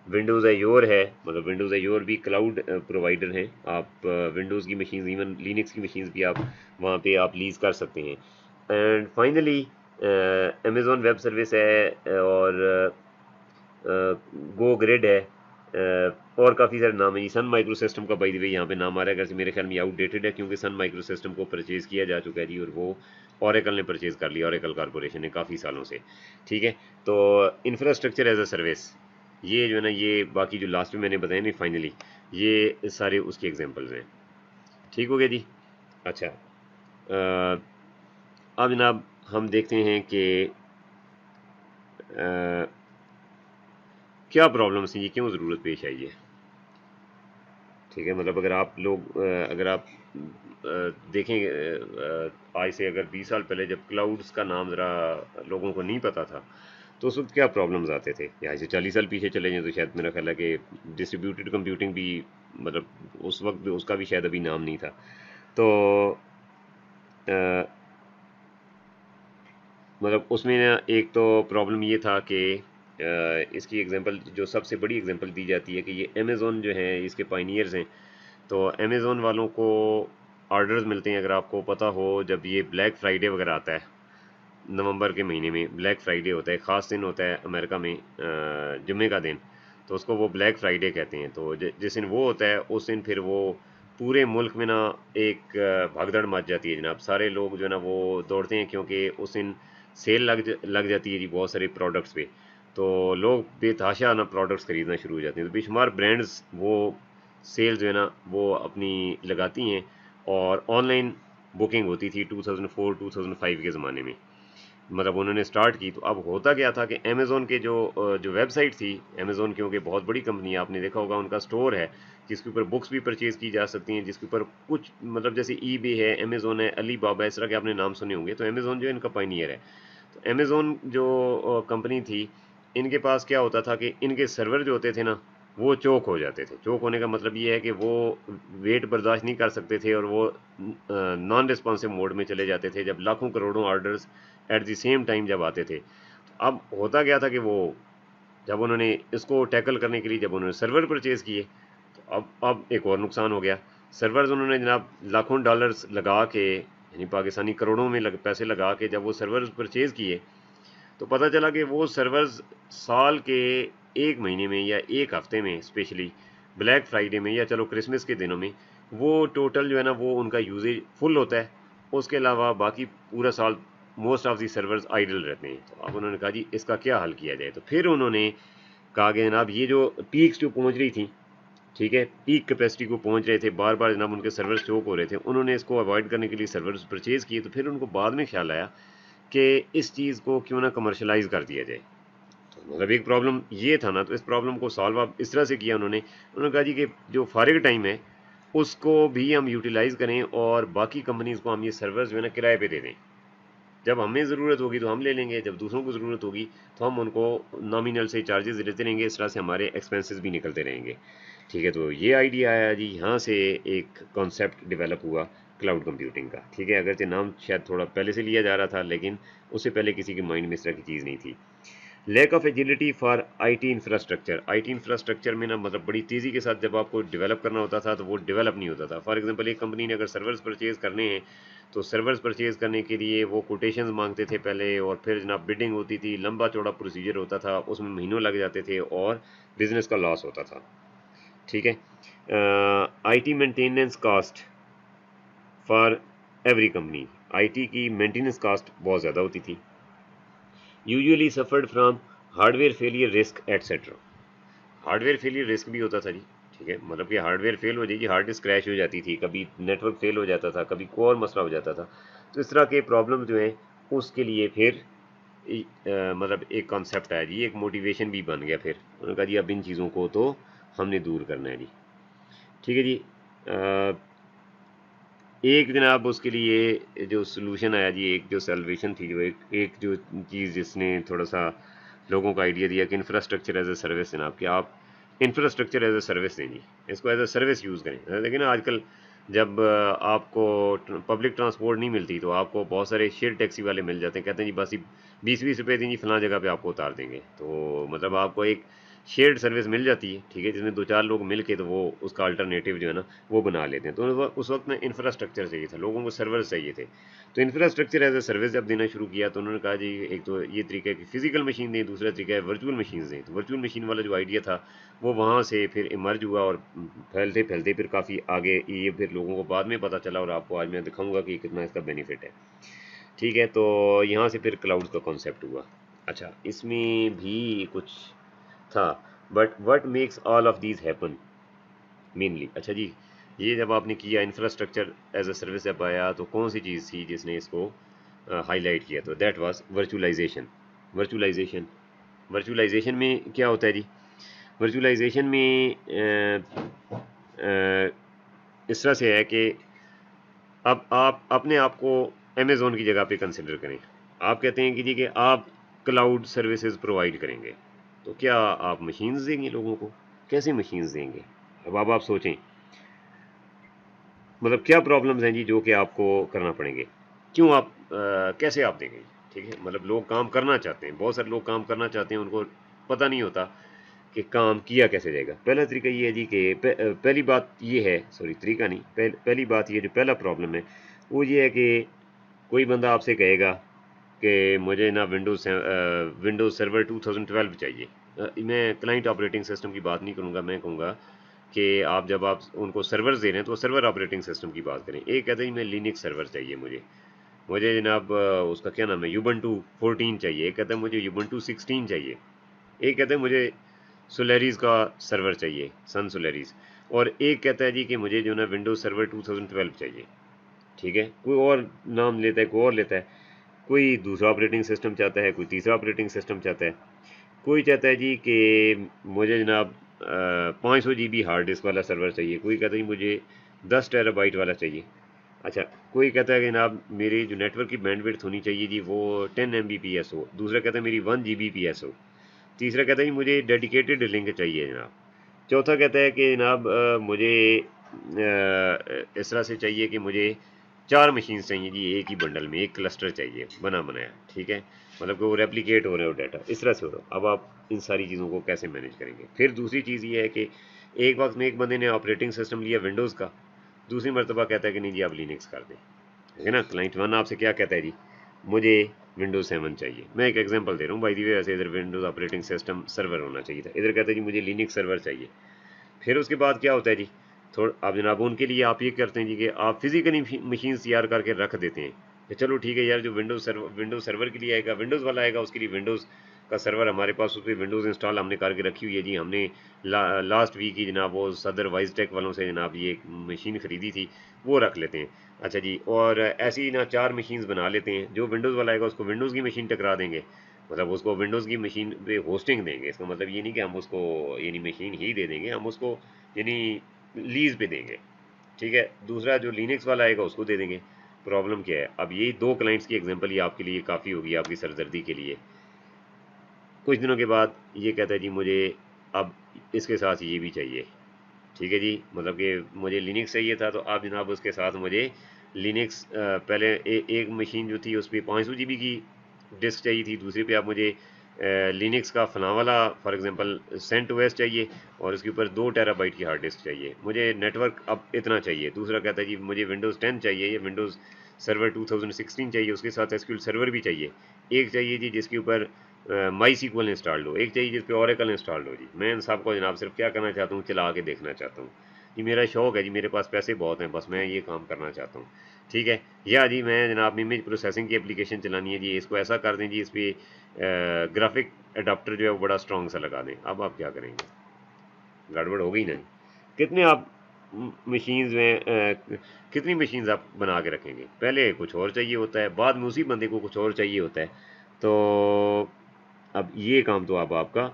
विंडोज़ एज़्योर है, मतलब विंडोज़ एज़्योर भी क्लाउड प्रोवाइडर हैं। आप विंडोज़ की मशीन, इवन लिनक्स की मशीन्स भी आप वहाँ पे आप लीज़ कर सकते हैं। And finally Amazon web service है, और गो ग्रिड है, और काफ़ी सारे नाम हैं। सन माइक्रो सिस्टम का बाय द वे यहाँ पे नाम आ रहा है, अगर मेरे ख्याल में आउटडेटेड है, क्योंकि सन माइक्रो सिस्टम को परचेज़ किया जा चुका है जी, और वो ओरेकल ने परचेज़ कर लिया, ओरेकल कॉर्पोरेशन ने, काफ़ी सालों से। ठीक है। तो इंफ्रास्ट्रक्चर एज अ सर्विस, ये जो है ना, ये बाकी जो लास्ट में मैंने बताया नहीं फाइनली, ये सारे उसके एग्जाम्पल्स हैं। ठीक हो गया जी। अच्छा, अब जनाब हम देखते हैं कि क्या प्रॉब्लम्स हैं, ये क्यों ज़रूरत पेश आई है। ठीक है। मतलब अगर आप लोग अगर आप देखें, आज से अगर 20 साल पहले जब क्लाउड्स का नाम ज़रा लोगों को नहीं पता था, तो उस वक्त क्या प्रॉब्लम्स आते थे। या ऐसे 40 साल पीछे चले जाएं तो शायद मेरा ख्याल है कि डिस्ट्रीब्यूटेड कंप्यूटिंग भी, मतलब उस वक्त भी उसका भी शायद अभी नाम नहीं था। तो अ, मतलब उसमें ना एक तो प्रॉब्लम ये था कि इसकी एग्जांपल, जो सबसे बड़ी एग्जांपल दी जाती है कि ये अमेज़ॉन जो है इसके पायनियर्स हैं। तो अमेज़ॉन वालों को ऑर्डर्स मिलते हैं, अगर आपको पता हो, जब ये ब्लैक फ्राइडे वगैरह आता है, नवंबर के महीने में ब्लैक फ्राइडे होता है, ख़ास दिन होता है अमेरिका में, जुम्मे का दिन, तो उसको वो ब्लैक फ्राइडे कहते हैं। तो जिस दिन वो होता है उस दिन फिर वो पूरे मुल्क में ना एक भगदड़ मच जाती है जनाब। सारे लोग जो है ना वो दौड़ते हैं, क्योंकि उस दिन सेल लग जाती है जी बहुत सारे प्रोडक्ट्स पे। तो लोग बेतहाशा ना प्रोडक्ट्स खरीदना शुरू हो जाते हैं। तो बेशुमार ब्रांड्स वो सेल जो है ना वो अपनी लगाती हैं, और ऑनलाइन बुकिंग होती थी 2004-2005 के ज़माने में, मतलब उन्होंने स्टार्ट की। तो अब होता क्या था कि अमेज़ॉन के जो वेबसाइट थी, अमेज़ॉन क्योंकि बहुत बड़ी कंपनी है, आपने देखा होगा उनका स्टोर है जिसके ऊपर बुक्स भी परचेज़ की जा सकती हैं, जिसके ऊपर कुछ मतलब जैसे ईबे है, अमेज़ॉन है, अली बाबा, इस तरह के आपने नाम सुने होंगे। तो अमेज़ॉन जो है इनका पायनियर है। तो अमेज़ॉन जो कंपनी थी, इनके पास क्या होता था कि इनके सर्वर जो होते थे ना, वो चोक हो जाते थे। चोक होने का मतलब ये है कि वो वेट बर्दाश्त नहीं कर सकते थे, और वो नॉन रिस्पॉन्सिव मोड में चले जाते थे जब लाखों करोड़ों orders at the same time जब आते थे। तो अब होता क्या था कि वो, जब उन्होंने इसको टैकल करने के लिए जब उन्होंने सर्वर परचेज़ किए, तो अब एक और नुकसान हो गया। सर्वर्स उन्होंने जनाब लाखों डॉलर्स लगा के, यानी पाकिस्तानी करोड़ों में पैसे लगा के जब वो सर्वर्स परचेज़ किए, तो पता चला कि वो सर्वर्स साल के 1 महीने में या 1 हफ्ते में, स्पेशली ब्लैक फ्राइडे में या चलो क्रिसमस के दिनों में, वो टोटल जो है ना वो उनका यूजेज फुल होता है। उसके अलावा बाकी पूरा साल most of the servers idle रहते हैं। तो अब उन्होंने कहा जी इसका क्या हल किया जाए। तो फिर उन्होंने कहा कि जनाब ये जो पीक्स जो पहुंच रही थी, ठीक है, पीक कैपेसिटी को पहुंच रहे थे, बार बार जनाब उनके सर्वर्स चोक हो रहे थे, उन्होंने इसको अवॉइड करने के लिए सर्वर्स परचेज़ किए। तो फिर उनको बाद में ख्याल आया कि इस चीज़ को क्यों ना कमर्शलाइज कर दिया जाए। तो मतलब एक प्रॉब्लम ये था ना, तो इस प्रॉब्लम को सॉल्व अब इस तरह से किया उन्होंने कहा जी कि जो फारिग टाइम है उसको भी हम यूटिलाइज़ करें, और बाकी कंपनीज़ को हम ये सर्वर्स जो है ना किराए पे दे दें। जब हमें ज़रूरत होगी तो हम ले लेंगे, जब दूसरों को ज़रूरत होगी तो हम उनको नॉमिनल से चार्जेस देते रहेंगे। इस तरह से हमारे एक्सपेंसेस भी निकलते रहेंगे। ठीक है। तो ये आइडिया आया जी, यहाँ से एक कॉन्सेप्ट डेवलप हुआ क्लाउड कंप्यूटिंग का। ठीक है। अगरचे नाम शायद थोड़ा पहले से लिया जा रहा था, लेकिन उससे पहले किसी के माइंड में इस तरह की चीज़ नहीं थी। Lack of agility for IT infrastructure. IT infrastructure में ना मतलब बड़ी तेज़ी के साथ जब आपको डेवलप करना होता था तो वो डेवलप नहीं होता था। फॉर एग्जांपल एक कंपनी ने अगर सर्वर्स परचेज़ करने हैं तो सर्वर्स परचेज़ करने के लिए वो कोटेशंस मांगते थे पहले, और फिर जनाब बिडिंग होती थी, लंबा चौड़ा प्रोसीजर होता था, उसमें महीनों लग जाते थे और बिजनेस का लॉस होता था। ठीक है। IT maintenance cost for every company, IT की मेंटेनेंस कॉस्ट बहुत ज़्यादा होती थी। Usually suffered from hardware failure risk etcetera. Hardware failure risk भी होता था जी। ठीक है, मतलब कि हार्डवेयर फेल हो जाएगी, हार्ड डिस्क क्रैश हो जाती थी, कभी नेटवर्क फेल हो जाता था, कभी कोई और मसला हो जाता था। तो इस तरह के प्रॉब्लम जो हैं उसके लिए फिर मतलब एक कॉन्सेप्ट आया जी, एक मोटिवेशन भी बन गया। फिर उन्होंने कहा जी अब इन चीज़ों को तो हमने दूर करना है जी। ठीक है जी। एक जनाब उसके लिए जो सोल्यूशन आया जी, एक जो सॉल्यूशन थी, जो एक जो चीज़ जिसने थोड़ा सा लोगों को आइडिया दिया कि इंफ्रास्ट्रक्चर एज ए सर्विस जनाब, कि आप इंफ्रास्ट्रक्चर एज ए सर्विस दें जी, इसको एज ए सर्विस यूज़ करें। लेकिन ना आजकल जब आपको पब्लिक ट्रांसपोर्ट नहीं मिलती तो आपको बहुत सारे शेयर टैक्सी वाले मिल जाते हैं, कहते हैं जी बस 20-20 रुपये दें जी, फलां जगह पे आपको उतार देंगे। तो मतलब आपको एक शेयर्ड सर्विस मिल जाती है, ठीक है, जिसमें 2-4 लोग मिल के तो वो उसका अल्टरनेटिव जो है ना वो बना लेते हैं। तो उस वक्त में इंफ्रास्ट्रक्चर चाहिए था, लोगों को सर्वर्स चाहिए थे। तो इंफ्रास्ट्रक्चर एज ए सर्विस जब देना शुरू किया तो उन्होंने कहा जी एक तो ये तरीका है कि फिजिकल मशीन दें, दूसरा तरीका है वर्चुअल मशीन दें। तो वर्चुअल मशीन वाला जो आइडिया था वो वहाँ से फिर इमर्ज हुआ और फैलते फैलते फिर काफ़ी आगे ये फिर लोगों को बाद में पता चला, और आपको आज मैं दिखाऊंगा कि कितना इसका बेनिफिट है। ठीक है, तो यहाँ से फिर क्लाउड का कॉन्सेप्ट हुआ। अच्छा, इसमें भी कुछ था, but what makes all of these happen mainly. अच्छा जी, ये जब आपने किया इंफ्रास्ट्रक्चर एज अ सर्विस जब आया तो कौन सी चीज़ थी जिसने इसको हाईलाइट किया? तो that was virtualization. Virtualization virtualization में क्या होता है जी? वर्चुअलाइजेशन में इस तरह से है कि अब आप अपने आप को अमेज़न की जगह पे कंसिडर करें। आप कहते हैं कि जी कि आप क्लाउड सर्विसेज प्रोवाइड करेंगे, तो क्या आप मशीन्स देंगे लोगों को? कैसे मशीन्स देंगे? अब आप सोचें, मतलब क्या प्रॉब्लम्स हैं जी जो कि आपको करना पड़ेंगे? क्यों आप कैसे आप देंगे? ठीक है, मतलब लोग काम करना चाहते हैं, बहुत सारे लोग काम करना चाहते हैं, उनको पता नहीं होता कि काम किया कैसे जाएगा। पहला तरीका ये है जी कि पहली बात ये है, सॉरी तरीका नहीं, पहली बात ये जो पहला प्रॉब्लम है वो ये है कि कोई बंदा आपसे कहेगा कि मुझे ना विंडोज़ सर्वर 2012 चाहिए। मैं क्लाइंट ऑपरेटिंग सिस्टम की बात नहीं करूँगा, मैं कहूँगा कि आप जब आप उनको सर्वर्स दे रहे हैं तो सर्वर ऑपरेटिंग सिस्टम की बात करें। एक कहते हैं जी मैं लिनक्स सर्वर चाहिए मुझे, मुझे जनाब उसका क्या नाम है, यूबंटू 14 चाहिए। एक कहता है मुझे यूबंटू 16 चाहिए। एक कहता है मुझे सोलेरिस का सर्वर चाहिए, सन सोलेरिस। और एक कहता है जी कि मुझे जो ना विंडोज सर्वर 2012 चाहिए। ठीक है, कोई और नाम लेता है, कोई और लेता है, कोई दूसरा ऑपरेटिंग सिस्टम चाहता है, कोई तीसरा ऑपरेटिंग सिस्टम चाहता है। कोई चाहता है जी कि मुझे जनाब 500 GB हार्ड डिस्क वाला सर्वर चाहिए, कोई कहता है जी मुझे 10 टेराबाइट वाला चाहिए। अच्छा, कोई कहता है कि जनाब मेरी जो नेटवर्क की बैंडविड्थ होनी चाहिए जी वो 10 Mbps हो, दूसरा कहता है मेरी 1 Gbps हो, तीसरा कहता है जी मुझे डेडिकेटेड लिंक चाहिए जनाब, चौथा कहता है कि जनाब मुझे इस तरह से चाहिए कि मुझे 4 मशीन चाहिए जी, एक ही बंडल में एक क्लस्टर चाहिए बना बनाया। ठीक है, मतलब कि वो रेप्लिकेट हो रहे हो डाटा, इस तरह से हो रहा हो। अब आप इन सारी चीज़ों को कैसे मैनेज करेंगे? फिर दूसरी चीज़ ये है कि एक वक्त में एक बंदे ने ऑपरेटिंग सिस्टम लिया विंडोज़ का, दूसरी मरतबा कहता है कि नहीं जी आप लिनक्स कर दें। है ना, क्लाइंट वन आपसे क्या कहता है जी, मुझे विंडोज 7 चाहिए। मैं एक एग्जांपल दे रहा हूँ, बाय द वे वैसे इधर विंडोज ऑपरेटिंग सिस्टम सर्वर होना चाहिए था, इधर कहता है जी मुझे लिनक्स सर्वर चाहिए। फिर उसके बाद क्या होता है जी, थोड़ा अब जनाब उनके लिए आप ये करते हैं जी कि आप फिजिकली मशीन तैयार करके रख देते हैं कि चलो ठीक है यार, जो विंडोज सर्वर के लिए आएगा, विंडोज़ वाला आएगा, उसके लिए विंडोज़ का सर्वर हमारे पास, उस पर विंडोज़ इंस्टॉल हमने करके रखी हुई है जी। हमने लास्ट वीक ही जनाब वो सदर वाइज टेक वालों से जनाब ये मशीन खरीदी थी, वो रख लेते हैं। अच्छा जी, और ऐसे ही ना 4 मशीन्स बना लेते हैं, जो विंडोज़ वाला आएगा उसको विंडोज़ की मशीन टकरा देंगे, मतलब उसको विंडोज़ की मशीन पे होस्टिंग देंगे। इसका मतलब ये नहीं कि हम उसको यानी मशीन ही दे देंगे, हम उसको यानी लीज़ पे देंगे। ठीक है, दूसरा जो लिनक्स वाला आएगा उसको दे देंगे। प्रॉब्लम क्या है, अब यही 2 क्लाइंट्स की एग्जांपल ही आपके लिए काफ़ी होगी, आपकी सरदर्दी के लिए। कुछ दिनों के बाद ये कहता है जी मुझे अब इसके साथ ये भी चाहिए। ठीक है जी, मतलब कि मुझे लिनक्स चाहिए था, तो आप जनाब उसके साथ मुझे लिनक्स पहले एक मशीन जो थी उस पर 500 GB की डिस्क चाहिए थी, दूसरी पे आप मुझे लिनक्स का फलां वाला फॉर एग्जांपल सेंट ओएस चाहिए और उसके ऊपर 2 टेराबाइट की हार्ड डिस्क चाहिए, मुझे नेटवर्क अब इतना चाहिए। दूसरा कहता है जी मुझे विंडोज़ 10 चाहिए या विंडोज़ सर्वर 2016 चाहिए, उसके साथ एसक्यूएल सर्वर भी चाहिए। एक चाहिए जी जिसके ऊपर माई सीक्वल इंस्टॉल्ड हो, एक चाहिए जिस पे ओरेकल इंस्टॉल्ड हो। जी मैं इन सबको जनाब सिर्फ क्या करना चाहता हूँ, चला के देखना चाहता हूँ। जी मेरा शौक है जी, मेरे पास पैसे बहुत हैं, बस मैं ये काम करना चाहता हूँ। ठीक है, या जी मैं जनाब इमेज प्रोसेसिंग की एप्लीकेशन चलानी है जी, इसको ऐसा कर दें जी इस पर ग्राफिक अडाप्टर जो है वो बड़ा स्ट्रॉन्ग सा लगा दें। अब आप क्या करेंगे, गड़बड़ हो गई ना। कितने आप मशीन्स में कितनी मशीन्स आप बना के रखेंगे, पहले कुछ और चाहिए होता है, बाद में उसी बंदे को कुछ और चाहिए होता है। तो अब ये काम तो अब आपका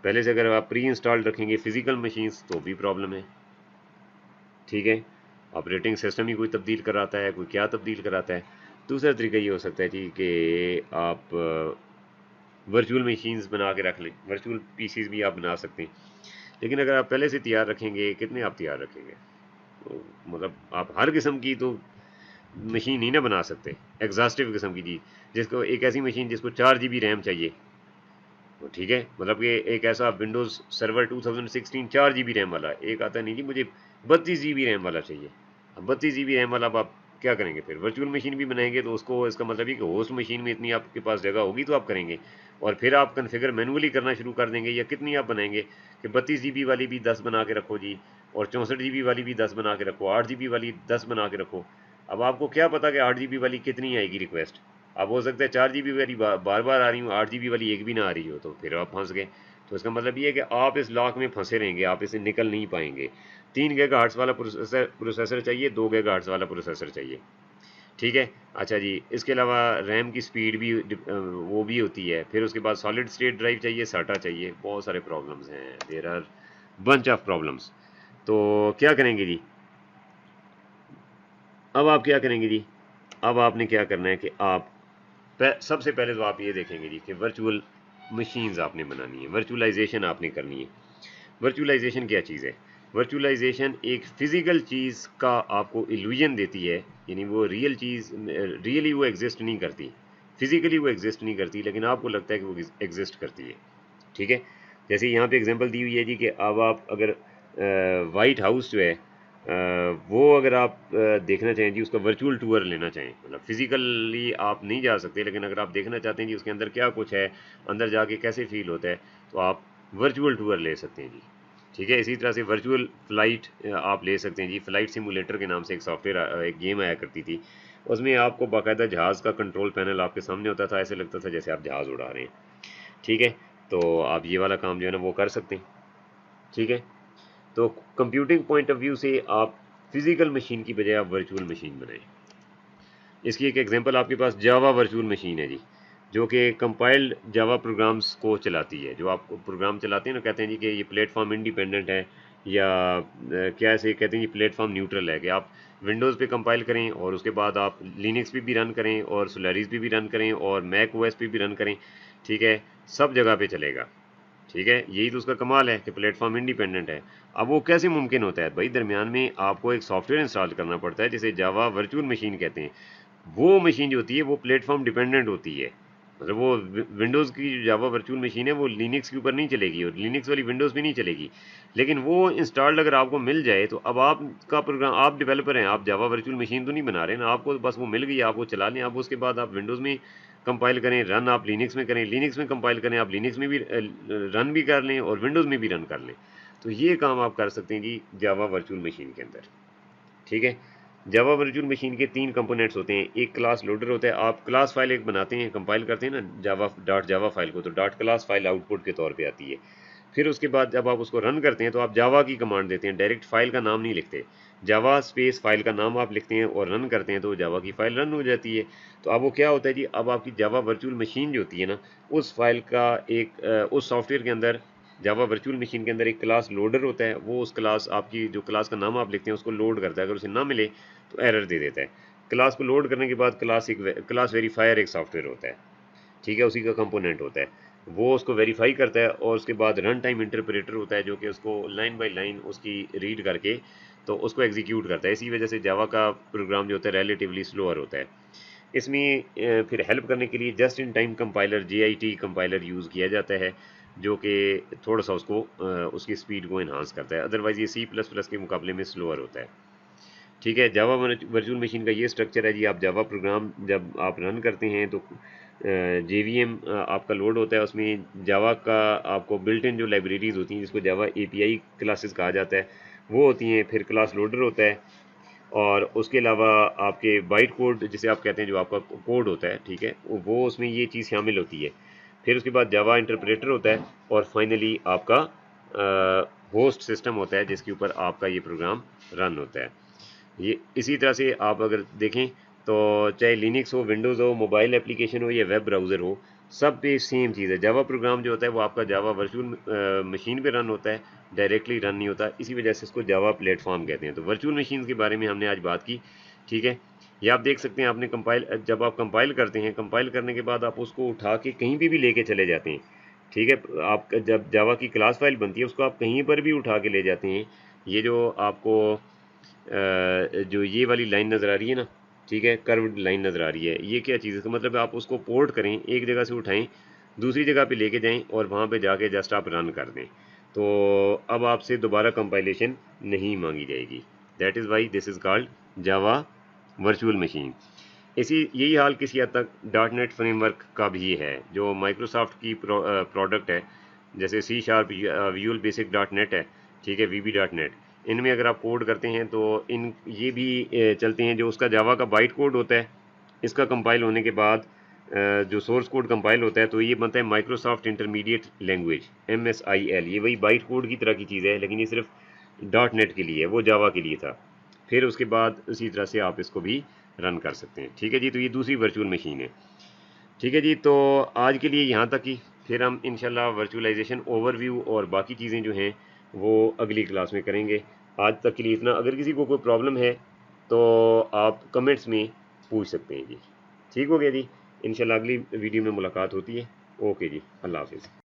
पहले से, अगर आप प्री इंस्टॉल्ड रखेंगे फिजिकल मशीन्स तो भी प्रॉब्लम है। ठीक है, ऑपरेटिंग सिस्टम ही कोई तब्दील कराता है, कोई क्या तब्दील कराता है। दूसरा तरीका ये हो सकता है जी कि आप वर्चुअल मशीन्स बना के रख लें, वर्चुअल पीसीज भी आप बना सकते हैं। लेकिन अगर आप पहले से तैयार रखेंगे, कितने आप तैयार रखेंगे, तो मतलब आप हर किस्म की तो मशीन ही ना बना सकते, एग्जॉस्टिव किस्म की जी, जिसको एक ऐसी मशीन जिसको 4 GB रैम चाहिए, तो ठीक है, मतलब कि एक ऐसा विंडोज़ सर्वर 2016 4 GB रैम वाला, एक आता नहीं जी मुझे 32 GB रैम वाला चाहिए। अब 32 GB रैम वाला अब आप क्या करेंगे, फिर वर्चुअल मशीन भी बनाएंगे तो उसको, इसका मतलब है कि होस्ट मशीन में इतनी आपके पास जगह होगी तो आप करेंगे, और फिर आप कन्फिगर मैनुअली करना शुरू कर देंगे, या कितनी आप बनाएंगे कि 32 GB वाली भी 10 बना के रखो जी, और 64 GB वाली भी 10 बना के रखो, 8 GB वाली 10 बना के रखो। अब आपको क्या पता कि 8 GB वाली कितनी आएगी रिक्वेस्ट। अब हो सकता है 4 GB वाली बार बार आ रही हूँ, 8 GB वाली एक भी ना आ रही हो, तो फिर आप फंस गए। तो इसका मतलब ये है कि आप इस लॉक में फंसे रहेंगे, आप इससे निकल नहीं पाएंगे। 3 GHz वाला प्रोसेसर चाहिए, 2 GHz वाला प्रोसेसर चाहिए। ठीक है, अच्छा जी, इसके अलावा रैम की स्पीड भी वो भी होती है। फिर उसके बाद सॉलिड स्टेट ड्राइव चाहिए, साटा चाहिए, बहुत सारे प्रॉब्लम्स हैं, there are bunch of problems. तो क्या करेंगे जी, अब आप क्या करेंगे जी, अब आपने क्या करना है कि आप सबसे पहले तो आप ये देखेंगे जी कि वर्चुअल मशीन्स आपने बनानी है, वर्चुअलाइजेशन आपने करनी है। वर्चुअलाइजेशन क्या चीज़ है, वर्चुअलाइजेशन एक फिजिकल चीज़ का आपको इल्यूजन देती है, यानी वो रियल चीज़ रियली वो एग्जिस्ट नहीं करती, फिजिकली वो एग्जिस्ट नहीं करती, लेकिन आपको लगता है कि वो एग्जिस्ट करती है। ठीक है, जैसे यहाँ पे एग्जांपल दी हुई है जी कि अब आप अगर वाइट हाउस जो है वो अगर आप देखना चाहें जी, उसका वर्चुअल टूर लेना चाहें, मतलब फिजिकली आप नहीं जा सकते, लेकिन अगर आप देखना चाहते हैं जी उसके अंदर क्या कुछ है, अंदर जाके कैसे फील होता है, तो आप वर्चुअल टूर ले सकते हैं जी। ठीक है, इसी तरह से वर्चुअल फ्लाइट आप ले सकते हैं जी। फ्लाइट सिमुलेटर के नाम से एक सॉफ्टवेयर, एक गेम आया करती थी, उसमें आपको बाकायदा जहाज़ का कंट्रोल पैनल आपके सामने होता था, ऐसे लगता था जैसे आप जहाज़ उड़ा रहे हैं। ठीक है, तो आप ये वाला काम जो है ना वो कर सकते हैं। ठीक है, तो कंप्यूटिंग पॉइंट ऑफ व्यू से आप फिजिकल मशीन की बजाय आप वर्चुअल मशीन बनाएं। इसकी एक एग्जांपल आपके पास जावा वर्चुअल मशीन है जी, जो कि कंपाइल्ड जावा प्रोग्राम्स को चलाती है। जो आप प्रोग्राम चलाते हैं ना, कहते हैं जी कि ये प्लेटफॉर्म इंडिपेंडेंट है, या क्या ऐसे कहते हैं जी प्लेटफॉर्म न्यूट्रल है, कि आप विंडोज़ पे कंपाइल करें और उसके बाद आप लिनक्स पे भी रन करें और सोलारिस पे भी रन करें और मैक ओएस पे भी रन करें। ठीक है, सब जगह पे चलेगा। ठीक है, यही तो उसका कमाल है कि प्लेटफॉर्म इंडिपेंडेंट है। अब वो कैसे मुमकिन होता है भाई, दरमियान में आपको एक सॉफ्टवेयर इंस्टॉल करना पड़ता है जिसे जावा वर्चुअल मशीन कहते हैं। वो मशीन जो होती है वो प्लेटफॉर्म डिपेंडेंट होती है, मतलब वो विंडोज़ की जो जावा वर्चुअल मशीन है वो लिनक्स के ऊपर नहीं चलेगी और लिनक्स वाली विंडोज़ पे नहीं चलेगी। लेकिन वो इंस्टॉल्ड अगर आपको मिल जाए तो अब आपका प्रोग्राम, आप डेवलपर हैं, आप जावा वर्चुअल मशीन तो नहीं बना रहे ना, आपको बस वो मिल गई, आप वो चला लें। आप उसके बाद आप विंडोज़ में कंपाइल करें, रन आप लिनक्स में करें, लिनक्स में कंपाइल करें, आप लिनक्स में भी रन भी कर लें और विंडोज़ में भी रन कर लें। तो ये काम आप कर सकते हैं जी जावा वर्चुअल मशीन के अंदर। ठीक है, जावा वर्चुअल मशीन के 3 कंपोनेंट्स होते हैं। एक क्लास लोडर होता है, आप क्लास फाइल एक बनाते हैं, कंपाइल करते हैं ना जावा डॉट जावा फाइल को, तो डॉट क्लास फाइल आउटपुट के तौर पे आती है। फिर उसके बाद जब आप उसको रन करते हैं तो आप जावा की कमांड देते हैं, डायरेक्ट फाइल का नाम नहीं लिखते। जावा स्पेस फाइल का नाम आप लिखते हैं और रन करते हैं तो जावा की फाइल रन हो जाती है। तो अब वो क्या होता है जी, अब आपकी जावा वर्चुअल मशीन जो होती है ना, उस फाइल का एक उस सॉफ्टवेयर के अंदर, जावा वर्चुअल मशीन के अंदर एक क्लास लोडर होता है। वो उस क्लास, आपकी जो क्लास का नाम आप लिखते हैं उसको लोड करता है, अगर उसे ना मिले तो एरर दे देता है। क्लास को लोड करने के बाद क्लास वेरीफायर एक सॉफ्टवेयर होता है। ठीक है, उसी का कंपोनेंट होता है, वो उसको वेरीफाई करता है। और उसके बाद रन टाइम इंटरप्रेटर होता है जो कि उसको लाइन बाय लाइन उसकी रीड करके तो उसको एग्जीक्यूट करता है। इसी वजह से जावा का प्रोग्राम जो होता है रिलेटिवली स्लोअर होता है। इसमें फिर हेल्प करने के लिए just in time compiler JIT compiler use किया जाता है, जो कि थोड़ा सा उसको उसकी स्पीड को इन्हांस करता है। अदरवाइज़ ये C++ के मुकाबले में स्लोअर होता है। ठीक है, जावा वर्चुअल मशीन का ये स्ट्रक्चर है जी। आप जावा प्रोग्राम जब आप रन करते हैं तो JVM आपका लोड होता है, उसमें जावा का आपको बिल्ट इन जो लाइब्रेरीज होती हैं जिसको जावा API क्लासेस कहा जाता है वो होती हैं। फिर क्लास लोडर होता है, और उसके अलावा आपके बाइट कोड जिसे आप कहते हैं जो आपका कोड होता है, ठीक है, वो उसमें ये चीज़ शामिल होती है। फिर उसके बाद जावा इंटरप्रेटर होता है, और फाइनली आपका होस्ट सिस्टम होता है जिसके ऊपर आपका ये प्रोग्राम रन होता है। ये इसी तरह से आप अगर देखें तो चाहे लिनक्स हो, विंडोज़ हो, मोबाइल एप्लीकेशन हो या वेब ब्राउज़र हो, सब पे सेम चीज़ है। जावा प्रोग्राम जो होता है वो आपका जावा वर्चुअल मशीन पे रन होता है, डायरेक्टली रन नहीं होता। इसी वजह से इसको जावा प्लेटफॉर्म कहते हैं। तो वर्चुअल मशीन के बारे में हमने आज बात की, ठीक है। ये आप देख सकते हैं, आपने कंपाइल जब आप कंपाइल करते हैं, कंपाइल करने के बाद आप उसको उठा के कहीं भी लेके चले जाते हैं, ठीक है। आप जब जावा की क्लास फाइल बनती है उसको आप कहीं पर भी उठा के ले जाते हैं। ये जो आपको जो ये वाली लाइन नज़र आ रही है ना, ठीक है, कर्व्ड लाइन नज़र आ रही है, ये क्या चीज़ है? इसका मतलब आप उसको पोर्ट करें, एक जगह से उठाएं, दूसरी जगह पे लेके जाएं और वहाँ पे जाके जस्ट आप रन कर दें, तो अब आपसे दोबारा कंपाइलेशन नहीं मांगी जाएगी। That is why this is called Java virtual machine. इसी यही हाल किसी हद तक डॉट नेट फ्रेमवर्क का भी है, जो माइक्रोसॉफ्ट की प्रोडक्ट है। जैसे C#, visual basic dot net है, ठीक है, VB डॉट नेट। इनमें अगर आप कोड करते हैं तो इन ये भी चलते हैं। जो उसका जावा का बाइट कोड होता है, इसका कंपाइल होने के बाद जो सोर्स कोड कंपाइल होता है तो ये बनता है माइक्रोसॉफ्ट इंटरमीडिएट लैंग्वेज, MSIL। ये वही बाइट कोड की तरह की चीज़ है, लेकिन ये सिर्फ डॉट नेट के लिए है, वो जावा के लिए था। फिर उसके बाद उसी तरह से आप इसको भी रन कर सकते हैं, ठीक है जी। तो ये दूसरी वर्चुअल मशीन है, ठीक है जी। तो आज के लिए यहाँ तक ही, फिर हम इंशाल्लाह वर्चुअलाइजेशन ओवरव्यू और बाकी चीज़ें जो हैं वो अगली क्लास में करेंगे। आज तक के लिए इतना। अगर किसी को कोई प्रॉब्लम है तो आप कमेंट्स में पूछ सकते हैं जी। ठीक हो गया जी। इंशाल्लाह अगली वीडियो में मुलाकात होती है। ओके जी, अल्लाह हाफिज़।